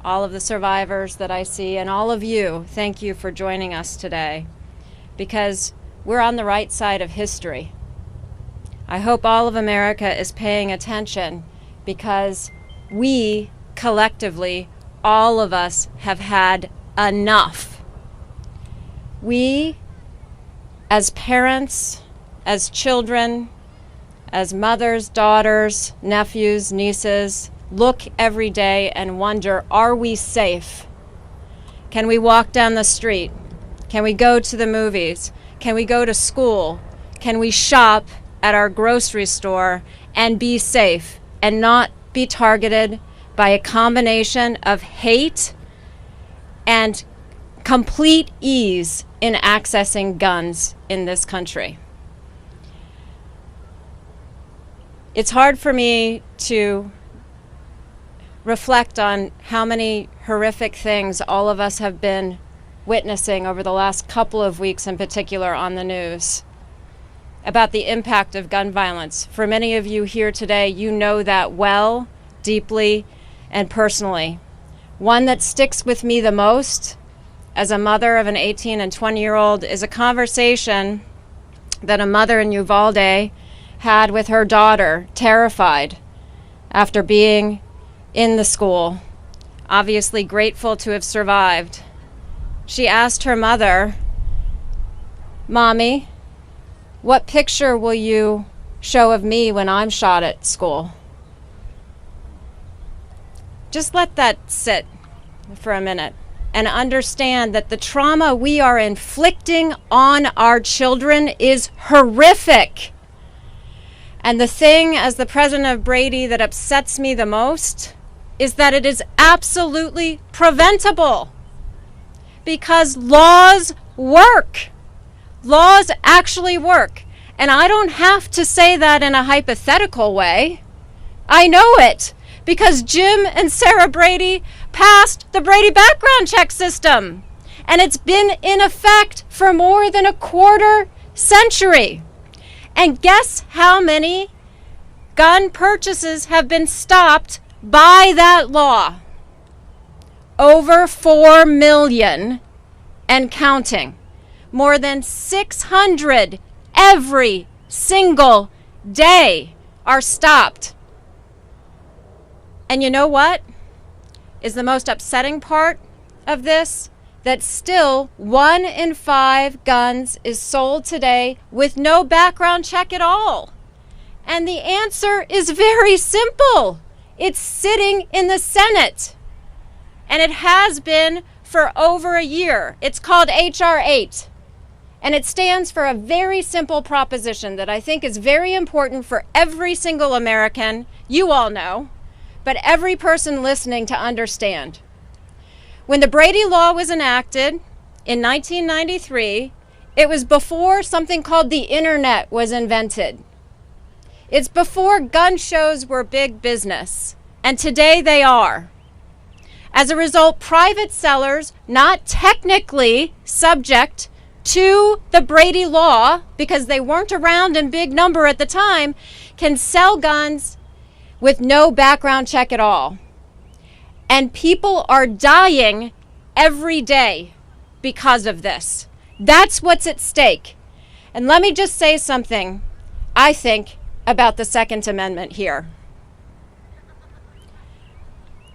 all of the survivors that I see, and all of you, thank you for joining us today, because we're on the right side of history. I hope all of America is paying attention, because we collectively, all of us, have had enough. We, as parents, as children, as mothers, daughters, nephews, nieces, look every day and wonder, are we safe? Can we walk down the street? Can we go to the movies? Can we go to school? Can we shop at our grocery store and be safe and not be targeted by a combination of hate and complete ease in accessing guns in this country? It's hard for me to reflect on how many horrific things all of us have been witnessing over the last couple of weeks, in particular on the news, about the impact of gun violence. For many of you here today, you know that well, deeply, and personally. One that sticks with me the most as a mother of an 18 and 20-year-old is a conversation that a mother in Uvalde had with her daughter, terrified after being in the school, obviously grateful to have survived. She asked her mother, "Mommy, what picture will you show of me when I'm shot at school?" Just let that sit for a minute. and understand that the trauma we are inflicting on our children is horrific. And the thing, as the president of Brady, that upsets me the most is that it is absolutely preventable, because laws work. Laws actually work. And I don't have to say that in a hypothetical way. I know it, because Jim and Sarah Brady passed the Brady background check system, and it's been in effect for more than a quarter century. And guess how many gun purchases have been stopped by that law? Over 4 million and counting. More than 600 every single day are stopped. And you know what is the most upsetting part of this? That still 1 in 5 guns is sold today with no background check at all. And the answer is very simple. It's sitting in the Senate. And it has been for over a year. It's called H.R. 8. And it stands for a very simple proposition that I think is very important for every single American, you all know, but every person listening to understand. When the Brady Law was enacted in 1993, it was before something called the internet was invented. It's before gun shows were big business, and today they are. As a result, private sellers, not technically subject to the Brady Law, because they weren't around in big number at the time, can sell guns with no background check at all. And people are dying every day because of this. That's what's at stake. And let me just say something, I think, about the Second Amendment here.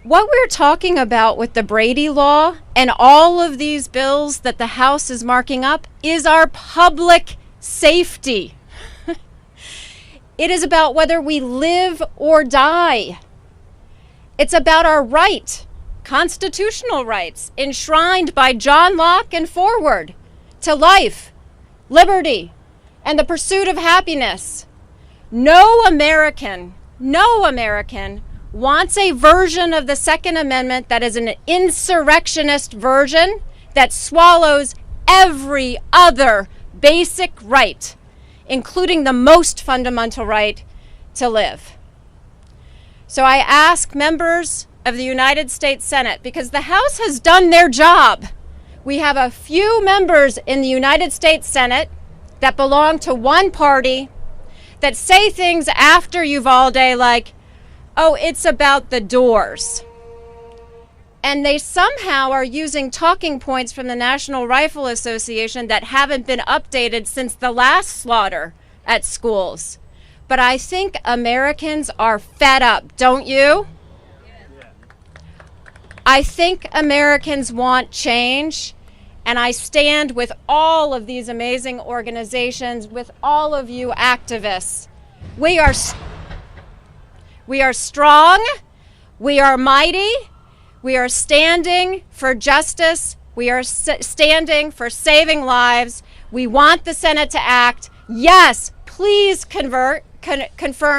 What we're talking about with the Brady Law and all of these bills that the House is marking up is our public safety. It is about whether we live or die. It's about our right, constitutional rights, enshrined by John Locke and Forward, to life, liberty, and the pursuit of happiness. No American wants a version of the Second Amendment that is an insurrectionist version that swallows every other basic right, including the most fundamental right to live. So I ask members of the United States Senate, because the House has done their job. We have a few members in the United States Senate that belong to one party that say things after Uvalde like, oh, it's about the doors. And they somehow are using talking points from the National Rifle Association that haven't been updated since the last slaughter at schools. But I think Americans are fed up, don't you? I think Americans want change, and I stand with all of these amazing organizations, with all of you activists. We are strong, we are mighty, we are standing for justice, we are standing for saving lives. We want the Senate to act. Yes, please confirm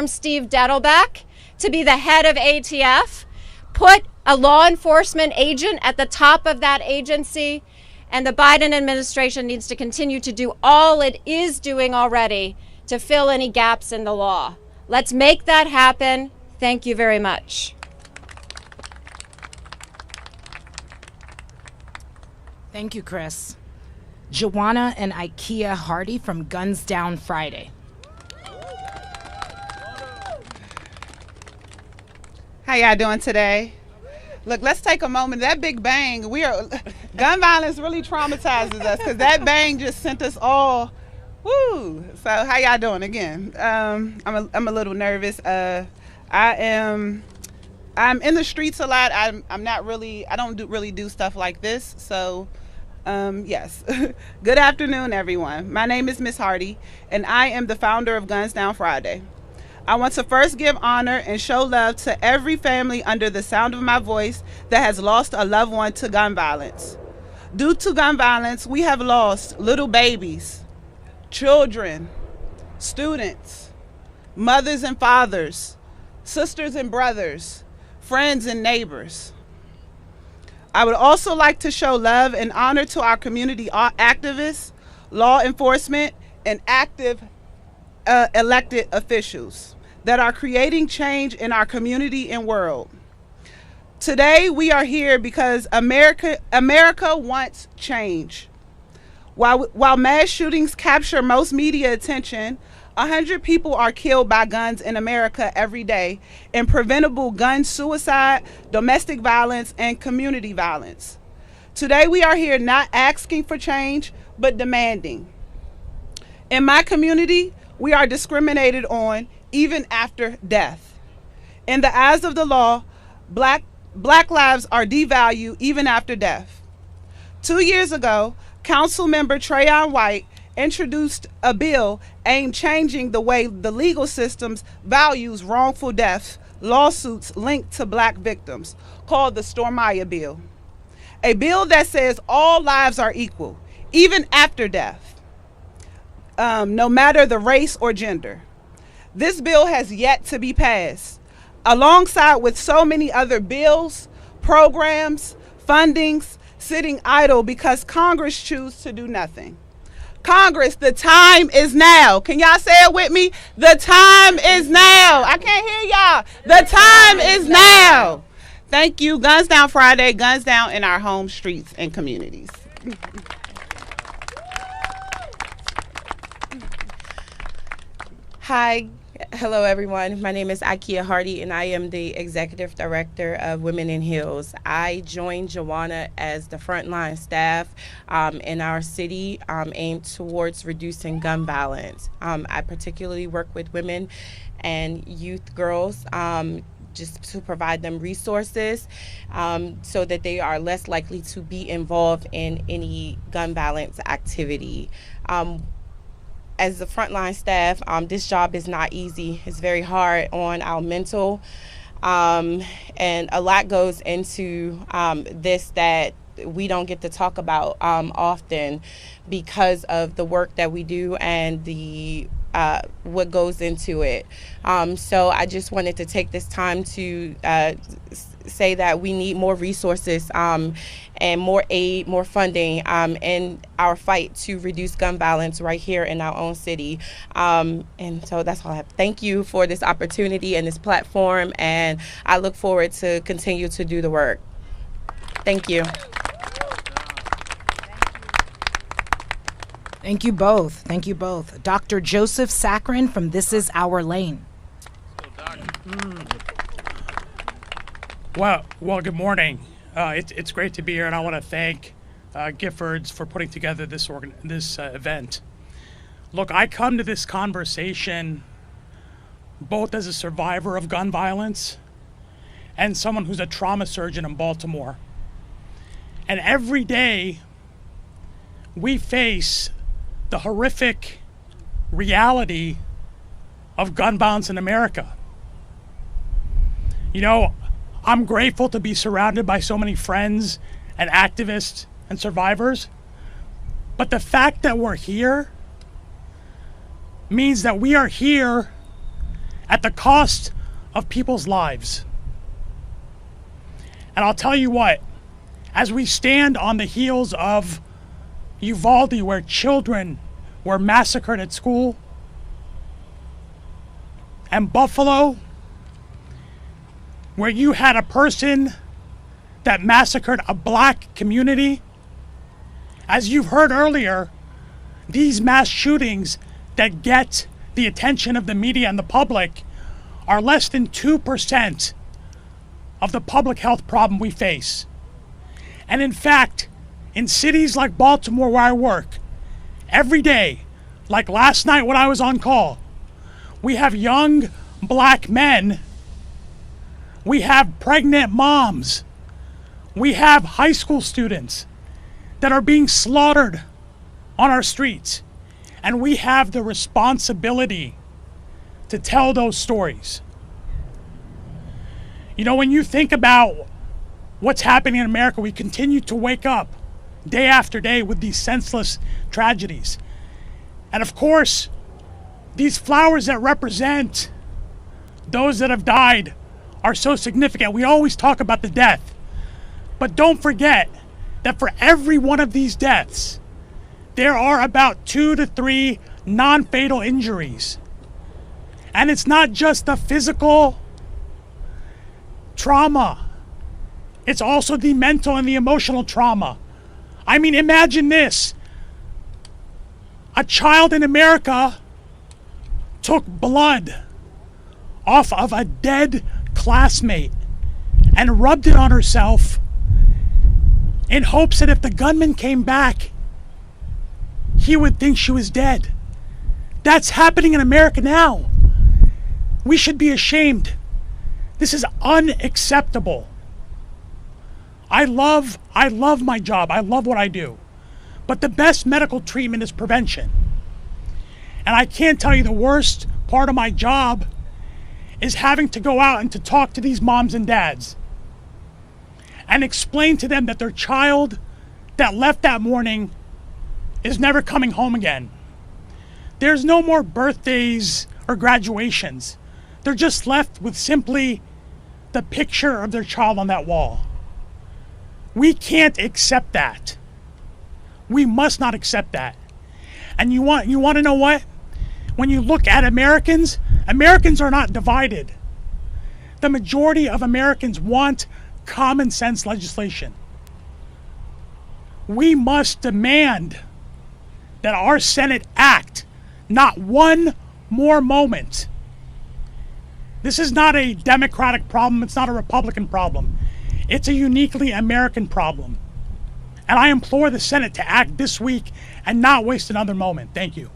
Steve Dettelbach to be the head of ATF. Put a law enforcement agent at the top of that agency. And the Biden administration needs to continue to do all it is doing already to fill any gaps in the law. Let's make that happen. Thank you very much. Thank you, Chris. Joanna and Ikea Hardy from Guns Down Friday. How y'all doing today? Look, let's take a moment. That big bang, gun violence really traumatizes us, because that bang just sent us all, woo. So how y'all doing again? I'm a little nervous. I'm in the streets a lot. I don't really do stuff like this. So yes. Good afternoon, everyone. My name is Miss Hardy, and I am the founder of Guns Down Friday. I want to first give honor and show love to every family under the sound of my voice that has lost a loved one to gun violence. Due to gun violence, we have lost little babies, children, students, mothers and fathers, sisters and brothers, friends and neighbors. I would also like to show love and honor to our community activists, law enforcement, and active elected officials that are creating change in our community and world. Today, we are here because America wants change. While mass shootings capture most media attention, 100 people are killed by guns in America every day in preventable gun suicide, domestic violence, and community violence. Today, we are here not asking for change, but demanding. In my community, we are discriminated on even after death. In the eyes of the law, black lives are devalued even after death. 2 years ago, Council Member Trayon White introduced a bill aimed changing the way the legal systems values wrongful death lawsuits linked to black victims, called the Stormyer Bill. A bill that says all lives are equal, even after death, no matter the race or gender. This bill has yet to be passed, alongside with so many other bills, programs, fundings, sitting idle because Congress chooses to do nothing. Congress, the time is now. Can y'all say it with me? The time is now. I can't hear y'all. The time is now. Thank you. Guns Down Friday, guns down in our home streets and communities. Hi. Hello, everyone. My name is Ikea Hardy, and I am the Executive Director of Women in Heels. I joined Joanna as the frontline staff in our city aimed towards reducing gun violence. I particularly work with women and youth girls just to provide them resources so that they are less likely to be involved in any gun violence activity. As the frontline staff, this job is not easy. It's very hard on our mental, and a lot goes into this that we don't get to talk about often because of the work that we do and the what goes into it. So I just wanted to take this time to say that we need more resources and more aid, more funding in our fight to reduce gun violence right here in our own city. And so that's all I have. Thank you for this opportunity and this platform, and I look forward to continue to do the work. Thank you. Thank you both. Thank you both. Dr. Joseph Saccharin from This Is Our Lane. Well, good morning. It's great to be here, and I want to thank Giffords for putting together this event. Look, I come to this conversation both as a survivor of gun violence and someone who's a trauma surgeon in Baltimore. And every day we face the horrific reality of gun violence in America. You know, I'm grateful to be surrounded by so many friends and activists and survivors, but the fact that we're here means that we are here at the cost of people's lives. And I'll tell you what, as we stand on the heels of Uvalde, where children were massacred at school, and Buffalo, where you had a person that massacred a black community, as you've heard earlier, these mass shootings that get the attention of the media and the public are less than 2% of the public health problem we face. And in fact, in cities like Baltimore, where I work, every day, like last night when I was on call, we have young black men, we have pregnant moms, we have high school students that are being slaughtered on our streets. And we have the responsibility to tell those stories. You know, when you think about what's happening in America, we continue to wake up day after day with these senseless tragedies. And of course, these flowers that represent those that have died are so significant. We always talk about the death. But don't forget that for every one of these deaths, there are about 2 to 3 non-fatal injuries. And it's not just the physical trauma. It's also the mental and the emotional trauma. I mean, imagine this. A child in America took blood off of a dead classmate and rubbed it on herself in hopes that if the gunman came back, he would think she was dead. That's happening in America now. We should be ashamed. This is unacceptable. I love my job. I love what I do. But the best medical treatment is prevention. And I can't tell you the worst part of my job is having to go out and to talk to these moms and dads and explain to them that their child that left that morning is never coming home again. There's no more birthdays or graduations. They're just left with simply the picture of their child on that wall. We can't accept that. We must not accept that. And you want to know what? When you look at Americans are not divided. The majority of Americans want common sense legislation. We must demand that our Senate act not one more moment. This is not a Democratic problem. It's not a Republican problem. It's a uniquely American problem. And I implore the Senate to act this week and not waste another moment. Thank you.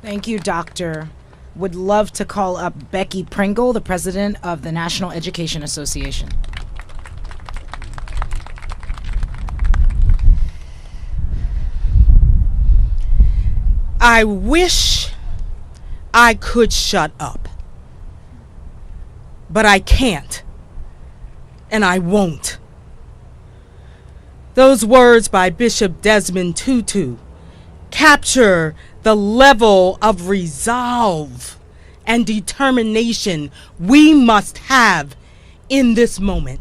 Thank you, Doctor. Would love to call up Becky Pringle, the president of the National Education Association. I wish I could shut up, but I can't, and I won't. Those words by Bishop Desmond Tutu capture the level of resolve and determination we must have in this moment.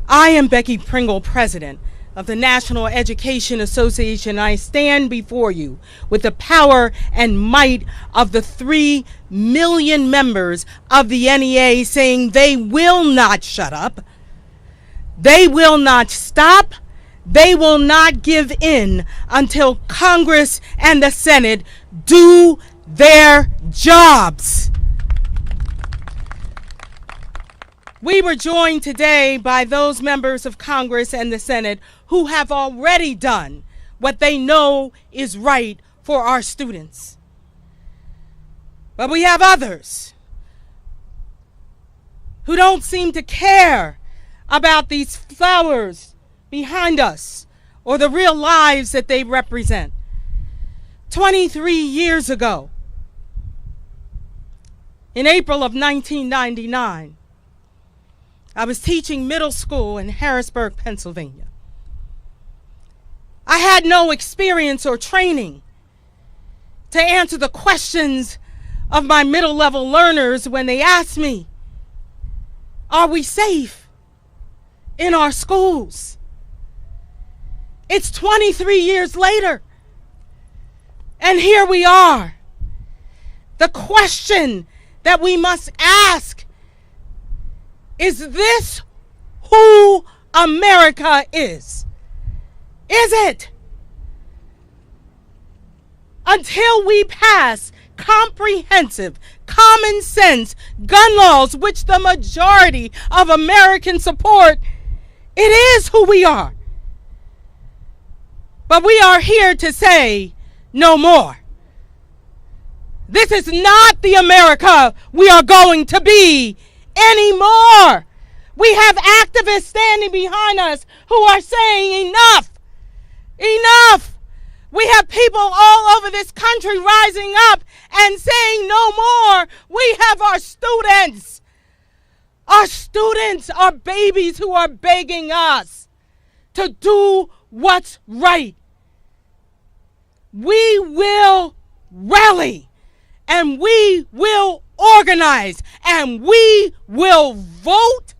I am Becky Pringle, president of the National Education Association. I stand before you with the power and might of the 3 million members of the NEA, saying they will not shut up, they will not stop, they will not give in until Congress and the Senate do their jobs. We were joined today by those members of Congress and the Senate who have already done what they know is right for our students. But we have others who don't seem to care about these flowers behind us or the real lives that they represent. 23 years ago, in April of 1999, I was teaching middle school in Harrisburg, Pennsylvania. I had no experience or training to answer the questions of my middle level learners when they asked me, are we safe in our schools? It's 23 years later, and here we are. The question that we must ask, is this who America is? Is it? Until we pass comprehensive, common sense gun laws, which the majority of Americans support, it is who we are. But we are here to say no more. This is not the America we are going to be anymore. We have activists standing behind us who are saying enough. Enough. We have people all over this country rising up and saying no more. We have our students. Our students are babies who are begging us to do what's right. We will rally and we will organize and we will vote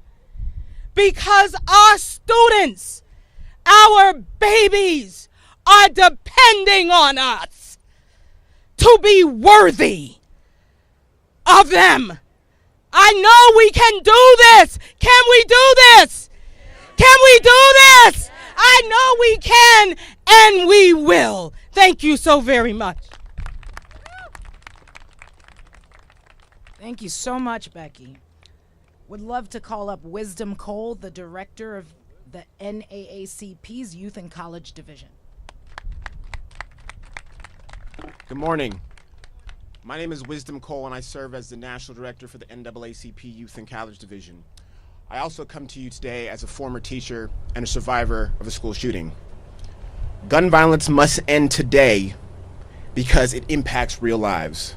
because our students, our babies, are depending on us to be worthy of them. I know we can do this. Can we do this? Can we do this? I know we can and we will. Thank you so very much. Thank you so much, Becky. Would love to call up Wisdom Cole, the director of the NAACP's Youth and College Division. Good morning. My name is Wisdom Cole, and I serve as the National Director for the NAACP Youth and College Division. I also come to you today as a former teacher and a survivor of a school shooting. Gun violence must end today because it impacts real lives.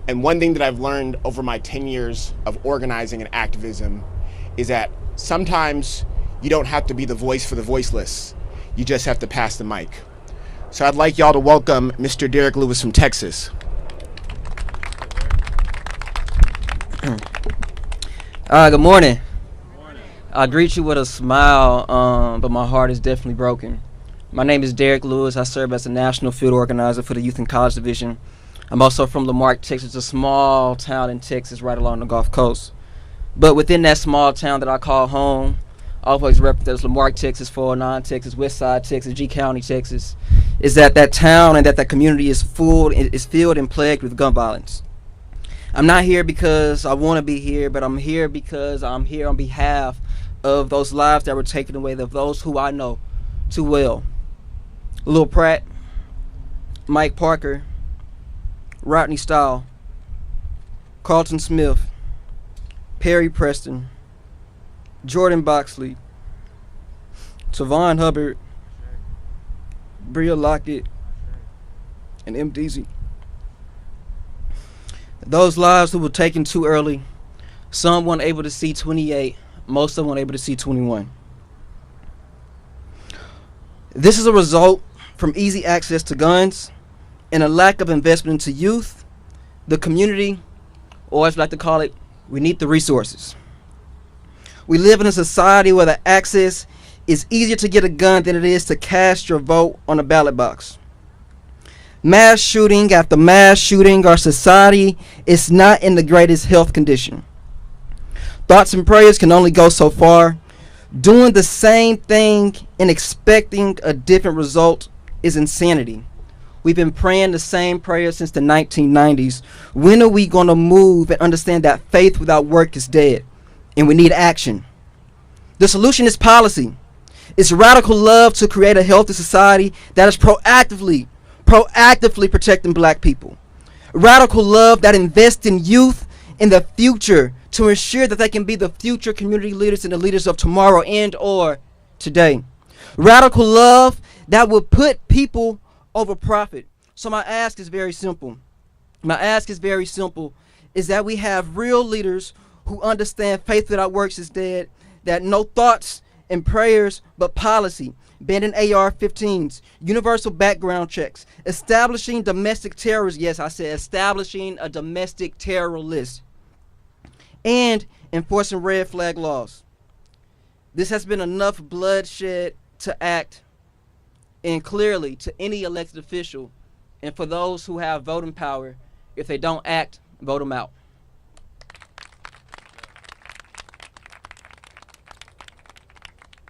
And one thing that I've learned over my 10 years of organizing and activism is that sometimes you don't have to be the voice for the voiceless. You just have to pass the mic. So I'd like y'all to welcome Mr. Derek Lewis from Texas. Good morning. I greet you with a smile, but my heart is definitely broken. My name is Derek Lewis. I serve as the National Field Organizer for the Youth and College Division. I'm also from Lamarck, Texas, a small town in Texas right along the Gulf Coast. But within that small town that I call home, I always represent Lamarck, Texas, 409, Texas, Westside, Texas, G County, Texas, is that town and that community is filled and plagued with gun violence. I'm not here because I want to be here, but I'm here because I'm here on behalf of those lives that were taken away, of those who I know too well. Lil Pratt, Mike Parker, Rodney Stahl, Carlton Smith, Perry Preston, Jordan Boxley, Tavon Hubbard, Bria Lockett, and M. Deasy. Those lives who were taken too early, some weren't able to see 28, most of them weren't able to see 21. This is a result from easy access to guns and a lack of investment into youth, the community, or as we like to call it, we need the resources. We live in a society where the access is easier to get a gun than it is to cast your vote on a ballot box. Mass shooting after mass shooting, our society is not in the greatest health condition. Thoughts and prayers can only go so far. Doing the same thing and expecting a different result is insanity. We've been praying the same prayer since the 1990s. When are we going to move and understand that faith without work is dead and we need action? The solution is policy. It's radical love to create a healthy society that is proactively protecting black people. Radical love that invests in youth in the future to ensure that they can be the future community leaders and the leaders of tomorrow and or today. Radical love that will put people over profit. So my ask is very simple. Is that we have real leaders who understand faith without works is dead, that no thoughts and prayers but policy, banning AR-15s, universal background checks, establishing domestic terrorists, yes, I said establishing a domestic terror list, and enforcing red flag laws. This has been enough bloodshed to act, and clearly to any elected official, and for those who have voting power, if they don't act, vote them out.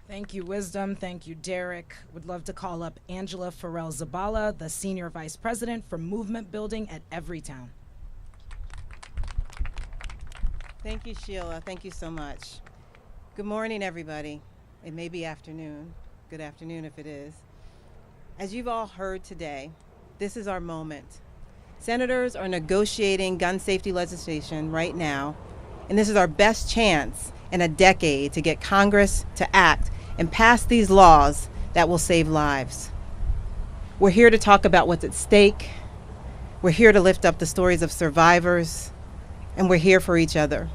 Thank you, Wisdom. Thank you, Derek. Would love to call up Angela Farrell Zabala, the Senior Vice President for Movement Building at Everytown. Thank you, Sheila. Thank you so much. Good morning, everybody. It may be afternoon. Good afternoon if it is. As you've all heard today, this is our moment. Senators are negotiating gun safety legislation right now, and this is our best chance in a decade to get Congress to act and pass these laws that will save lives. We're here to talk about what's at stake. We're here to lift up the stories of survivors, and we're here for each other.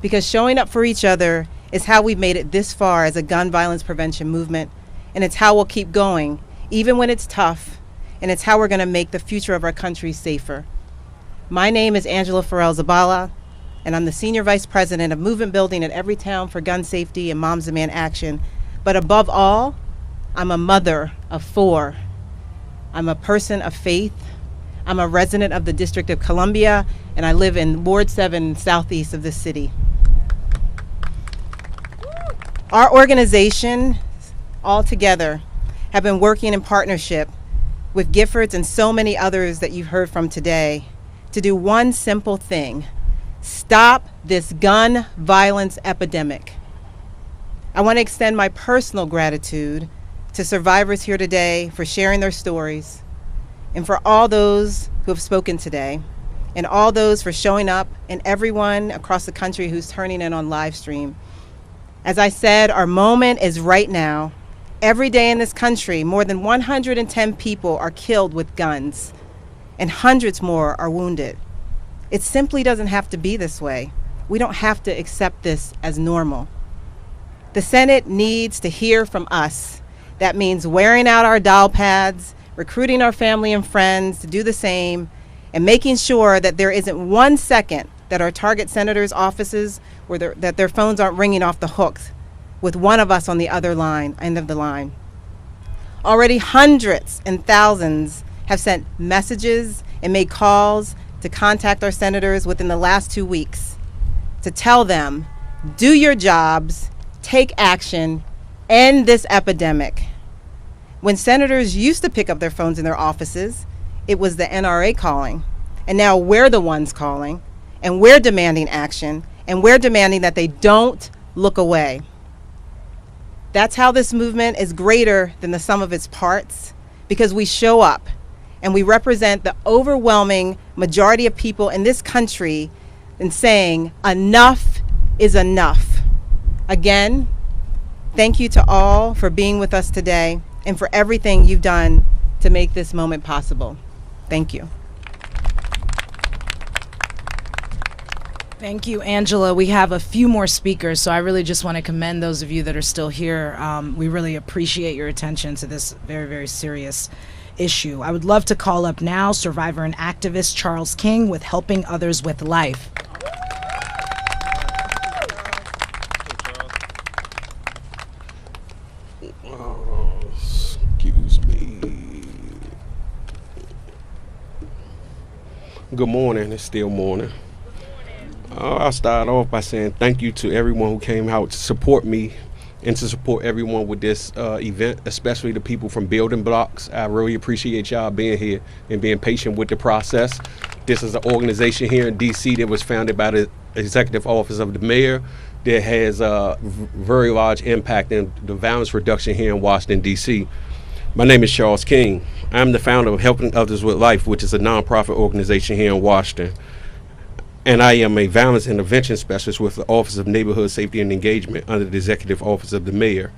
Because showing up for each other is how we've made it this far as a gun violence prevention movement, and it's how we'll keep going, even when it's tough, and it's how we're going to make the future of our country safer. My name is Angela Farrell Zabala, and I'm the Senior Vice President of Movement Building at Everytown for Gun Safety and Moms Demand Action. But above all, I'm a mother of 4. I'm a person of faith. I'm a resident of the District of Columbia, and I live in Ward 7, southeast of this city. Our organization, all together, have been working in partnership with Giffords and so many others that you've heard from today to do one simple thing: stop this gun violence epidemic. I want to extend my personal gratitude to survivors here today for sharing their stories, and for all those who have spoken today, and all those for showing up, and everyone across the country who's turning in on live stream. As I said, our moment is right now. Every day in this country, more than 110 people are killed with guns, and hundreds more are wounded. It simply doesn't have to be this way. We don't have to accept this as normal. The Senate needs to hear from us. That means wearing out our dial pads, recruiting our family and friends to do the same, and making sure that there isn't 1 second that our target senators' offices or that their phones aren't ringing off the hooks with one of us on the other end of the line. Already hundreds and thousands have sent messages and made calls to contact our senators within the last 2 weeks to tell them, do your jobs, take action, end this epidemic. When senators used to pick up their phones in their offices, it was the NRA calling. And now we're the ones calling, and we're demanding action, and we're demanding that they don't look away. That's how this movement is greater than the sum of its parts, because we show up and we represent the overwhelming majority of people in this country in saying enough is enough. Again, thank you to all for being with us today and for everything you've done to make this moment possible. Thank you. Thank you, Angela. We have a few more speakers, so I really just want to commend those of you that are still here. We really appreciate your attention to this very, very serious issue. I would love to call up now survivor and activist Charles King with Helping Others with Life. Excuse me. Good morning. It's still morning. I'll start off by saying thank you to everyone who came out to support me and to support everyone with this event, especially the people from Building Blocks. I really appreciate y'all being here and being patient with the process. This is an organization here in D.C. that was founded by the Executive Office of the Mayor that has a very large impact in the violence reduction here in Washington, D.C. My name is Charles King. I'm the founder of Helping Others with Life, which is a nonprofit organization here in Washington. And I am a violence intervention specialist with the Office of Neighborhood Safety and Engagement under the Executive Office of the Mayor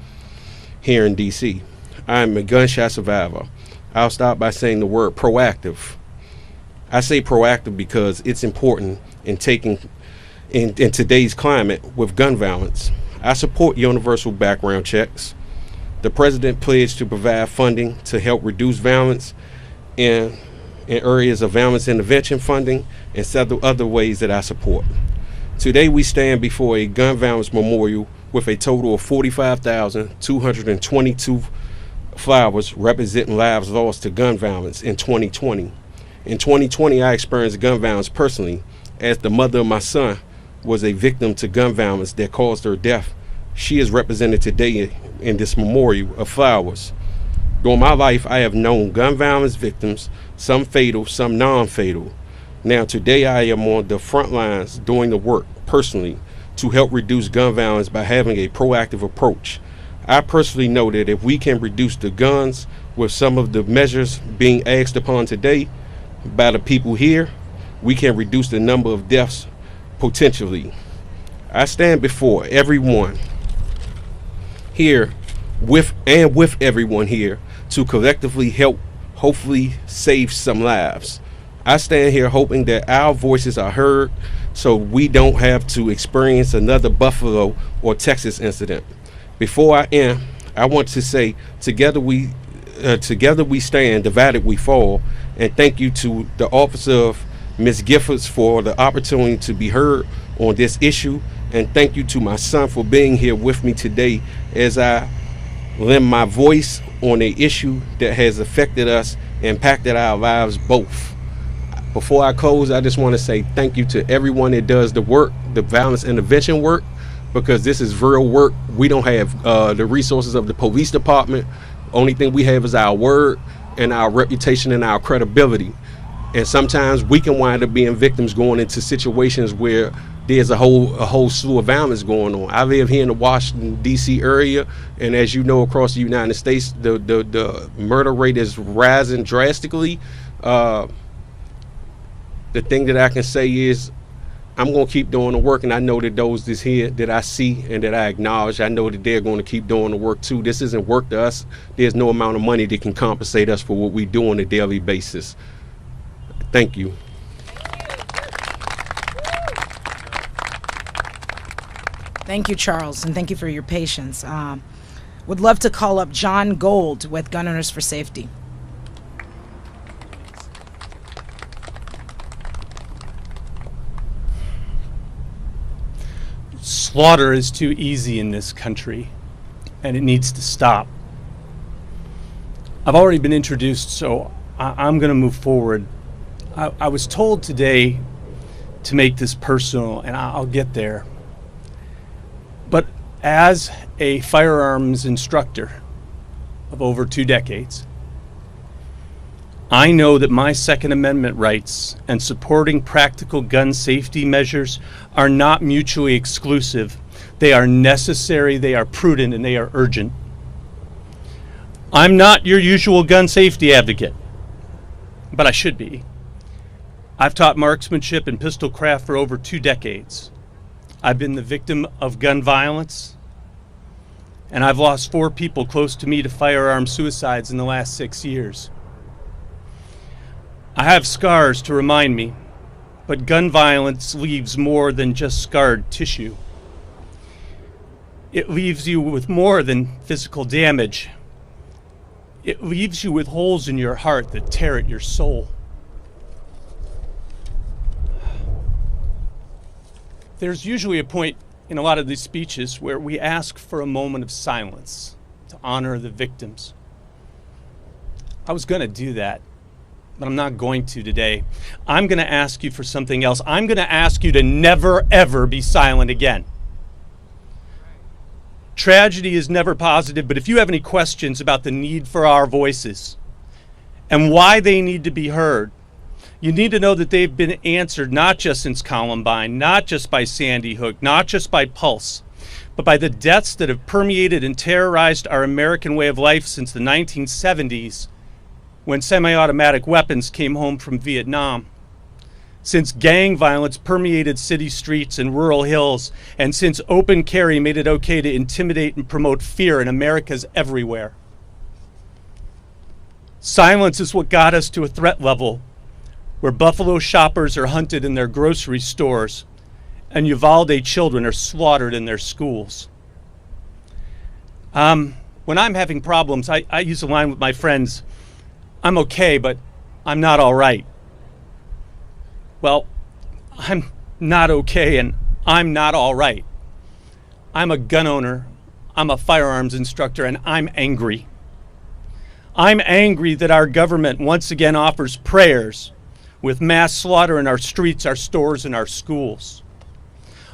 here in D.C. I am a gunshot survivor. I'll start by saying the word proactive. I say proactive because it's important in today's climate with gun violence. I support universal background checks. The President pledged to provide funding to help reduce violence in areas of violence intervention funding and several other ways that I support. Today we stand before a gun violence memorial with a total of 45,222 flowers representing lives lost to gun violence in 2020. In 2020, I experienced gun violence personally, as the mother of my son was a victim to gun violence that caused her death. She is represented today in this memorial of flowers. During my life, I have known gun violence victims, some fatal, some non-fatal. Now today I am on the front lines doing the work personally to help reduce gun violence by having a proactive approach. I personally know that if we can reduce the guns with some of the measures being asked upon today by the people here, we can reduce the number of deaths potentially. I stand before everyone here with everyone here to collectively help hopefully save some lives. I stand here hoping that our voices are heard so we don't have to experience another Buffalo or Texas incident. Before I end, I want to say together we stand, divided we fall, and thank you to the office of Ms. Giffords for the opportunity to be heard on this issue, and thank you to my son for being here with me today as I lend my voice on an issue that has affected us, impacted our lives both. Before I close, I just want to say thank you to everyone that does the work, the violence intervention work, because this is real work. We don't have the resources of the police department. Only thing we have is our word and our reputation and our credibility. And sometimes we can wind up being victims going into situations where there's a whole slew of violence going on. I live here in the Washington, D.C. area, and as you know, across the United States, the murder rate is rising drastically. The thing that I can say is I'm going to keep doing the work, and I know that those that's here that I see and that I acknowledge, I know that they're going to keep doing the work too. This isn't work to us. There's no amount of money that can compensate us for what we do on a daily basis. Thank you. Thank you, Charles, and thank you for your patience. Would love to call up John Gold with Gun Owners for Safety. Slaughter is too easy in this country, and it needs to stop. I've already been introduced, so I'm going to move forward. I was told today to make this personal, and I'll get there. But as a firearms instructor of over 2 decades, I know that my Second Amendment rights and supporting practical gun safety measures are not mutually exclusive. They are necessary, they are prudent, and they are urgent. I'm not your usual gun safety advocate, but I should be. I've taught marksmanship and pistol craft for over 2 decades. I've been the victim of gun violence, and I've lost 4 people close to me to firearm suicides in the last 6 years. I have scars to remind me, but gun violence leaves more than just scarred tissue. It leaves you with more than physical damage. It leaves you with holes in your heart that tear at your soul. There's usually a point in a lot of these speeches where we ask for a moment of silence to honor the victims. I was going to do that, but I'm not going to today. I'm going to ask you for something else. I'm going to ask you to never, ever be silent again. Tragedy is never positive, but if you have any questions about the need for our voices and why they need to be heard, you need to know that they've been answered not just since Columbine, not just by Sandy Hook, not just by Pulse, but by the deaths that have permeated and terrorized our American way of life since the 1970s, when semi-automatic weapons came home from Vietnam. Since gang violence permeated city streets and rural hills, and since open carry made it okay to intimidate and promote fear in America's everywhere. Silence is what got us to a threat level where Buffalo shoppers are hunted in their grocery stores and Uvalde children are slaughtered in their schools. When I'm having problems, I use a line with my friends, I'm okay, but I'm not all right. Well, I'm not okay and I'm not all right. I'm a gun owner, I'm a firearms instructor, and I'm angry. I'm angry that our government once again offers prayers with mass slaughter in our streets, our stores, and our schools.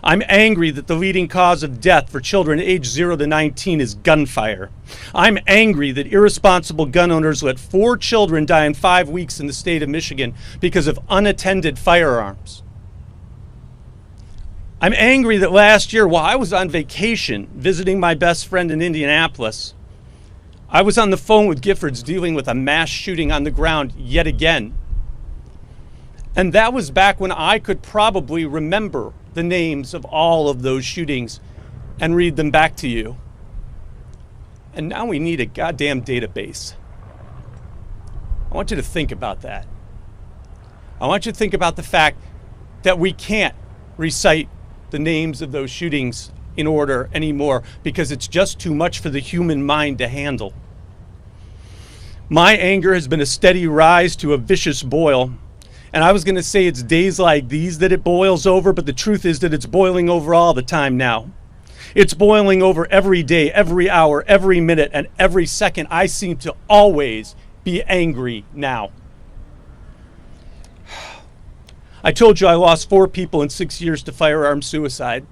I'm angry that the leading cause of death for children aged 0 to 19 is gunfire. I'm angry that irresponsible gun owners let 4 children die in 5 weeks in the state of Michigan because of unattended firearms. I'm angry that last year, while I was on vacation visiting my best friend in Indianapolis, I was on the phone with Giffords dealing with a mass shooting on the ground yet again. And that was back when I could probably remember the names of all of those shootings and read them back to you. And now we need a goddamn database. I want you to think about that. I want you to think about the fact that we can't recite the names of those shootings in order anymore because it's just too much for the human mind to handle. My anger has been a steady rise to a vicious boil. And I was going to say it's days like these that it boils over, but the truth is that it's boiling over all the time now. It's boiling over every day, every hour, every minute, and every second. I seem to always be angry now. I told you I lost 4 people in 6 years to firearm suicide.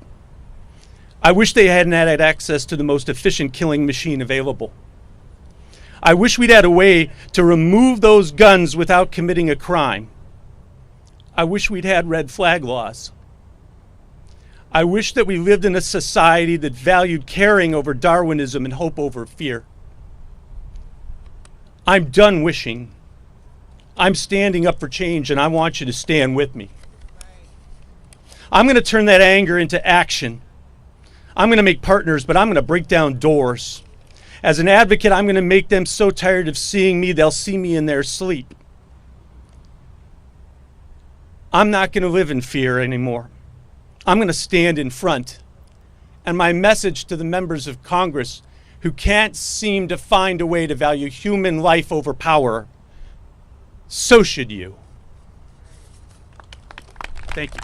I wish they hadn't had access to the most efficient killing machine available. I wish we'd had a way to remove those guns without committing a crime. I wish we'd had red flag laws. I wish that we lived in a society that valued caring over Darwinism and hope over fear. I'm done wishing. I'm standing up for change, and I want you to stand with me. I'm going to turn that anger into action. I'm going to make partners, but I'm going to break down doors. As an advocate, I'm going to make them so tired of seeing me, they'll see me in their sleep. I'm not going to live in fear anymore. I'm going to stand in front. And my message to the members of Congress who can't seem to find a way to value human life over power, so should you. Thank you.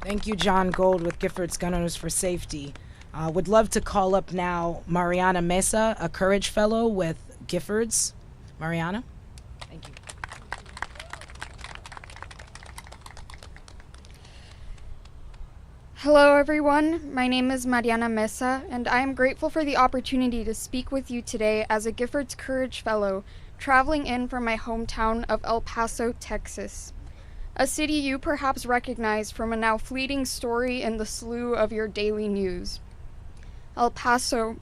Thank you, John Gold with Giffords Gun Owners for Safety. Would love to call up now Mariana Mesa, a Courage Fellow with Giffords. Mariana? Thank you. Hello everyone, my name is Mariana Mesa, and I am grateful for the opportunity to speak with you today as a Giffords Courage Fellow, traveling in from my hometown of El Paso, Texas. A city you perhaps recognize from a now fleeting story in the slew of your daily news. El Paso,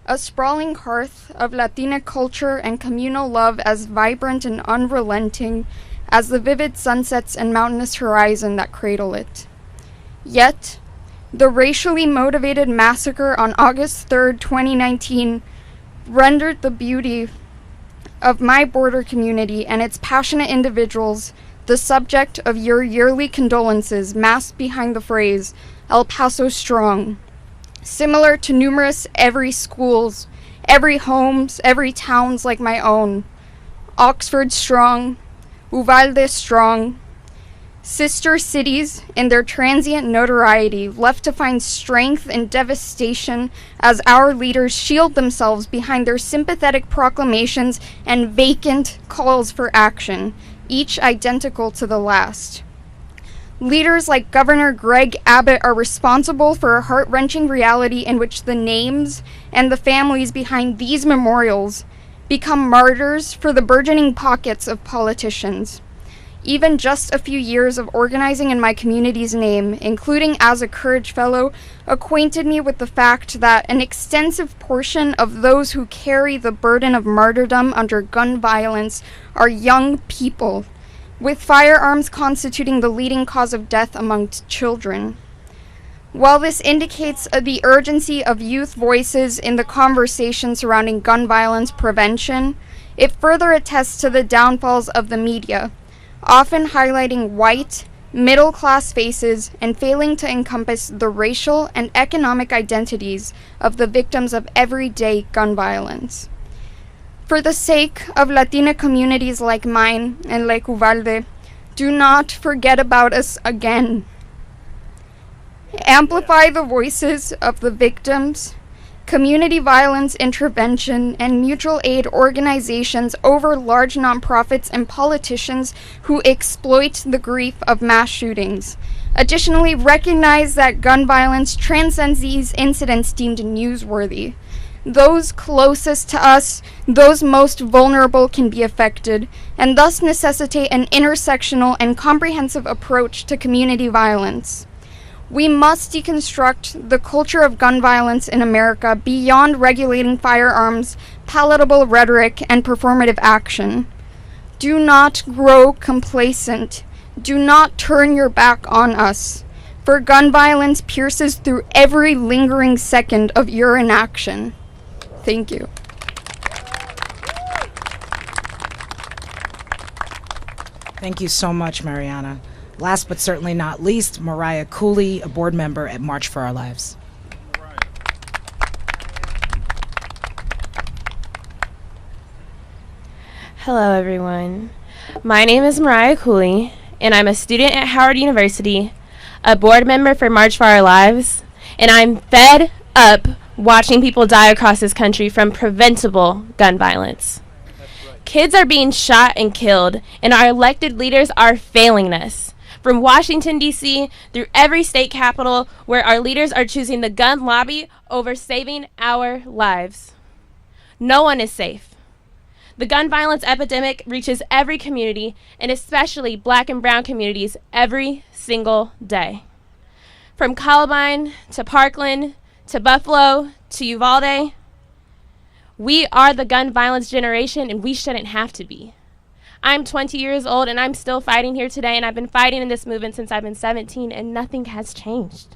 a sprawling hearth of Latina culture and communal love as vibrant and unrelenting as the vivid sunsets and mountainous horizon that cradle it. Yet, the racially motivated massacre on August 3rd, 2019, rendered the beauty of my border community and its passionate individuals the subject of your yearly condolences masked behind the phrase, El Paso Strong. Similar to numerous every schools, every homes, every towns like my own. Oxford Strong, Uvalde Strong, sister cities in their transient notoriety left to find strength in devastation as our leaders shield themselves behind their sympathetic proclamations and vacant calls for action, each identical to the last. Leaders like Governor Greg Abbott are responsible for a heart-wrenching reality in which the names and the families behind these memorials become martyrs for the burgeoning pockets of politicians. Even just a few years of organizing in my community's name, including as a Courage Fellow, acquainted me with the fact that an extensive portion of those who carry the burden of martyrdom under gun violence are young people, with firearms constituting the leading cause of death amongst children. While this indicates the urgency of youth voices in the conversation surrounding gun violence prevention, it further attests to the downfalls of the media, often highlighting white, middle-class faces and failing to encompass the racial and economic identities of the victims of everyday gun violence. For the sake of Latina communities like mine and like Uvalde, do not forget about us again. Amplify the voices of the victims, community violence intervention, and mutual aid organizations over large nonprofits and politicians who exploit the grief of mass shootings. Additionally, recognize that gun violence transcends these incidents deemed newsworthy. Those closest to us, those most vulnerable can be affected, and thus necessitate an intersectional and comprehensive approach to community violence. We must deconstruct the culture of gun violence in America beyond regulating firearms, palatable rhetoric, and performative action. Do not grow complacent. Do not turn your back on us, for gun violence pierces through every lingering second of your inaction. Thank you. Thank you so much, Mariana. Last but certainly not least, Mariah Cooley, a board member at March for Our Lives. Hello, everyone. My name is Mariah Cooley, and I'm a student at Howard University, a board member for March for Our Lives, and I'm fed up watching people die across this country from preventable gun violence. Kids are being shot and killed, and our elected leaders are failing us. From Washington, D.C., through every state capital, where our leaders are choosing the gun lobby over saving our lives. No one is safe. The gun violence epidemic reaches every community, and especially Black and brown communities, every single day. From Columbine to Parkland to Buffalo to Uvalde, we are the gun violence generation, and we shouldn't have to be. I'm 20 years old, and I'm still fighting here today, and I've been fighting in this movement since I've been 17, and nothing has changed.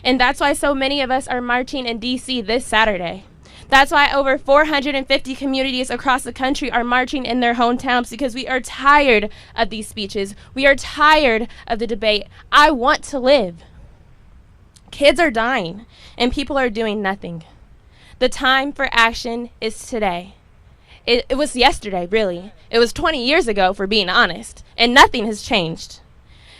And that's why so many of us are marching in D.C. this Saturday. That's why over 450 communities across the country are marching in their hometowns, because we are tired of these speeches. We are tired of the debate. I want to live. Kids are dying, and people are doing nothing. The time for action is today. It was yesterday, really. It was 20 years ago, for being honest, and nothing has changed.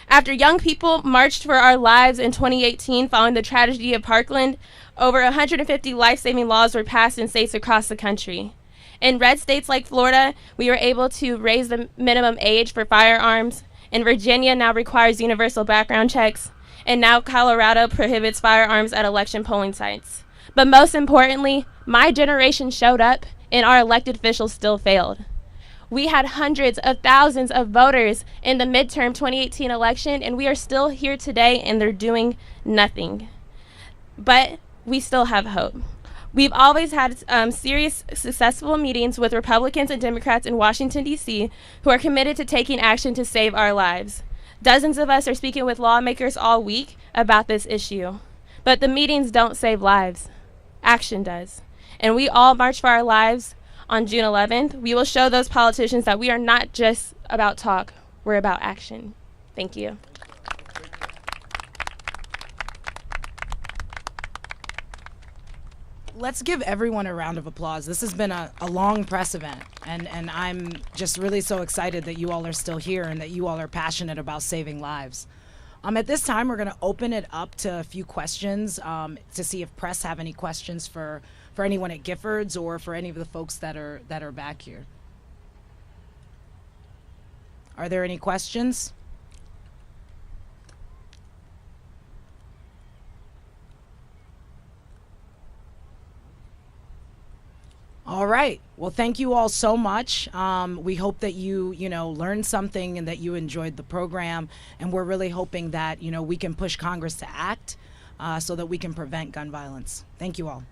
After young people marched for our lives in 2018 following the tragedy of Parkland, over 150 life-saving laws were passed in states across the country. In red states like Florida, we were able to raise the minimum age for firearms, and Virginia now requires universal background checks, and now Colorado prohibits firearms at election polling sites. But most importantly, my generation showed up, and our elected officials still failed. We had hundreds of thousands of voters in the midterm 2018 election, and we are still here today, and they're doing nothing. But we still have hope. We've always had serious, successful meetings with Republicans and Democrats in Washington, D.C., who are committed to taking action to save our lives. Dozens of us are speaking with lawmakers all week about this issue. But the meetings don't save lives. Action does. And we all march for our lives on June 11th. We will show those politicians that we are not just about talk, we're about action. Thank you. Let's give everyone a round of applause. This has been a long press event, and I'm just really so excited that you all are still here and that you all are passionate about saving lives. At this time, we're going to open it up to a few questions to see if press have any questions for anyone at Giffords or for any of the folks that are back here. Are there any questions? All right. Well, thank you all so much. We hope that you learned something and that you enjoyed the program. And we're really hoping that, we can push Congress to act so that we can prevent gun violence. Thank you all.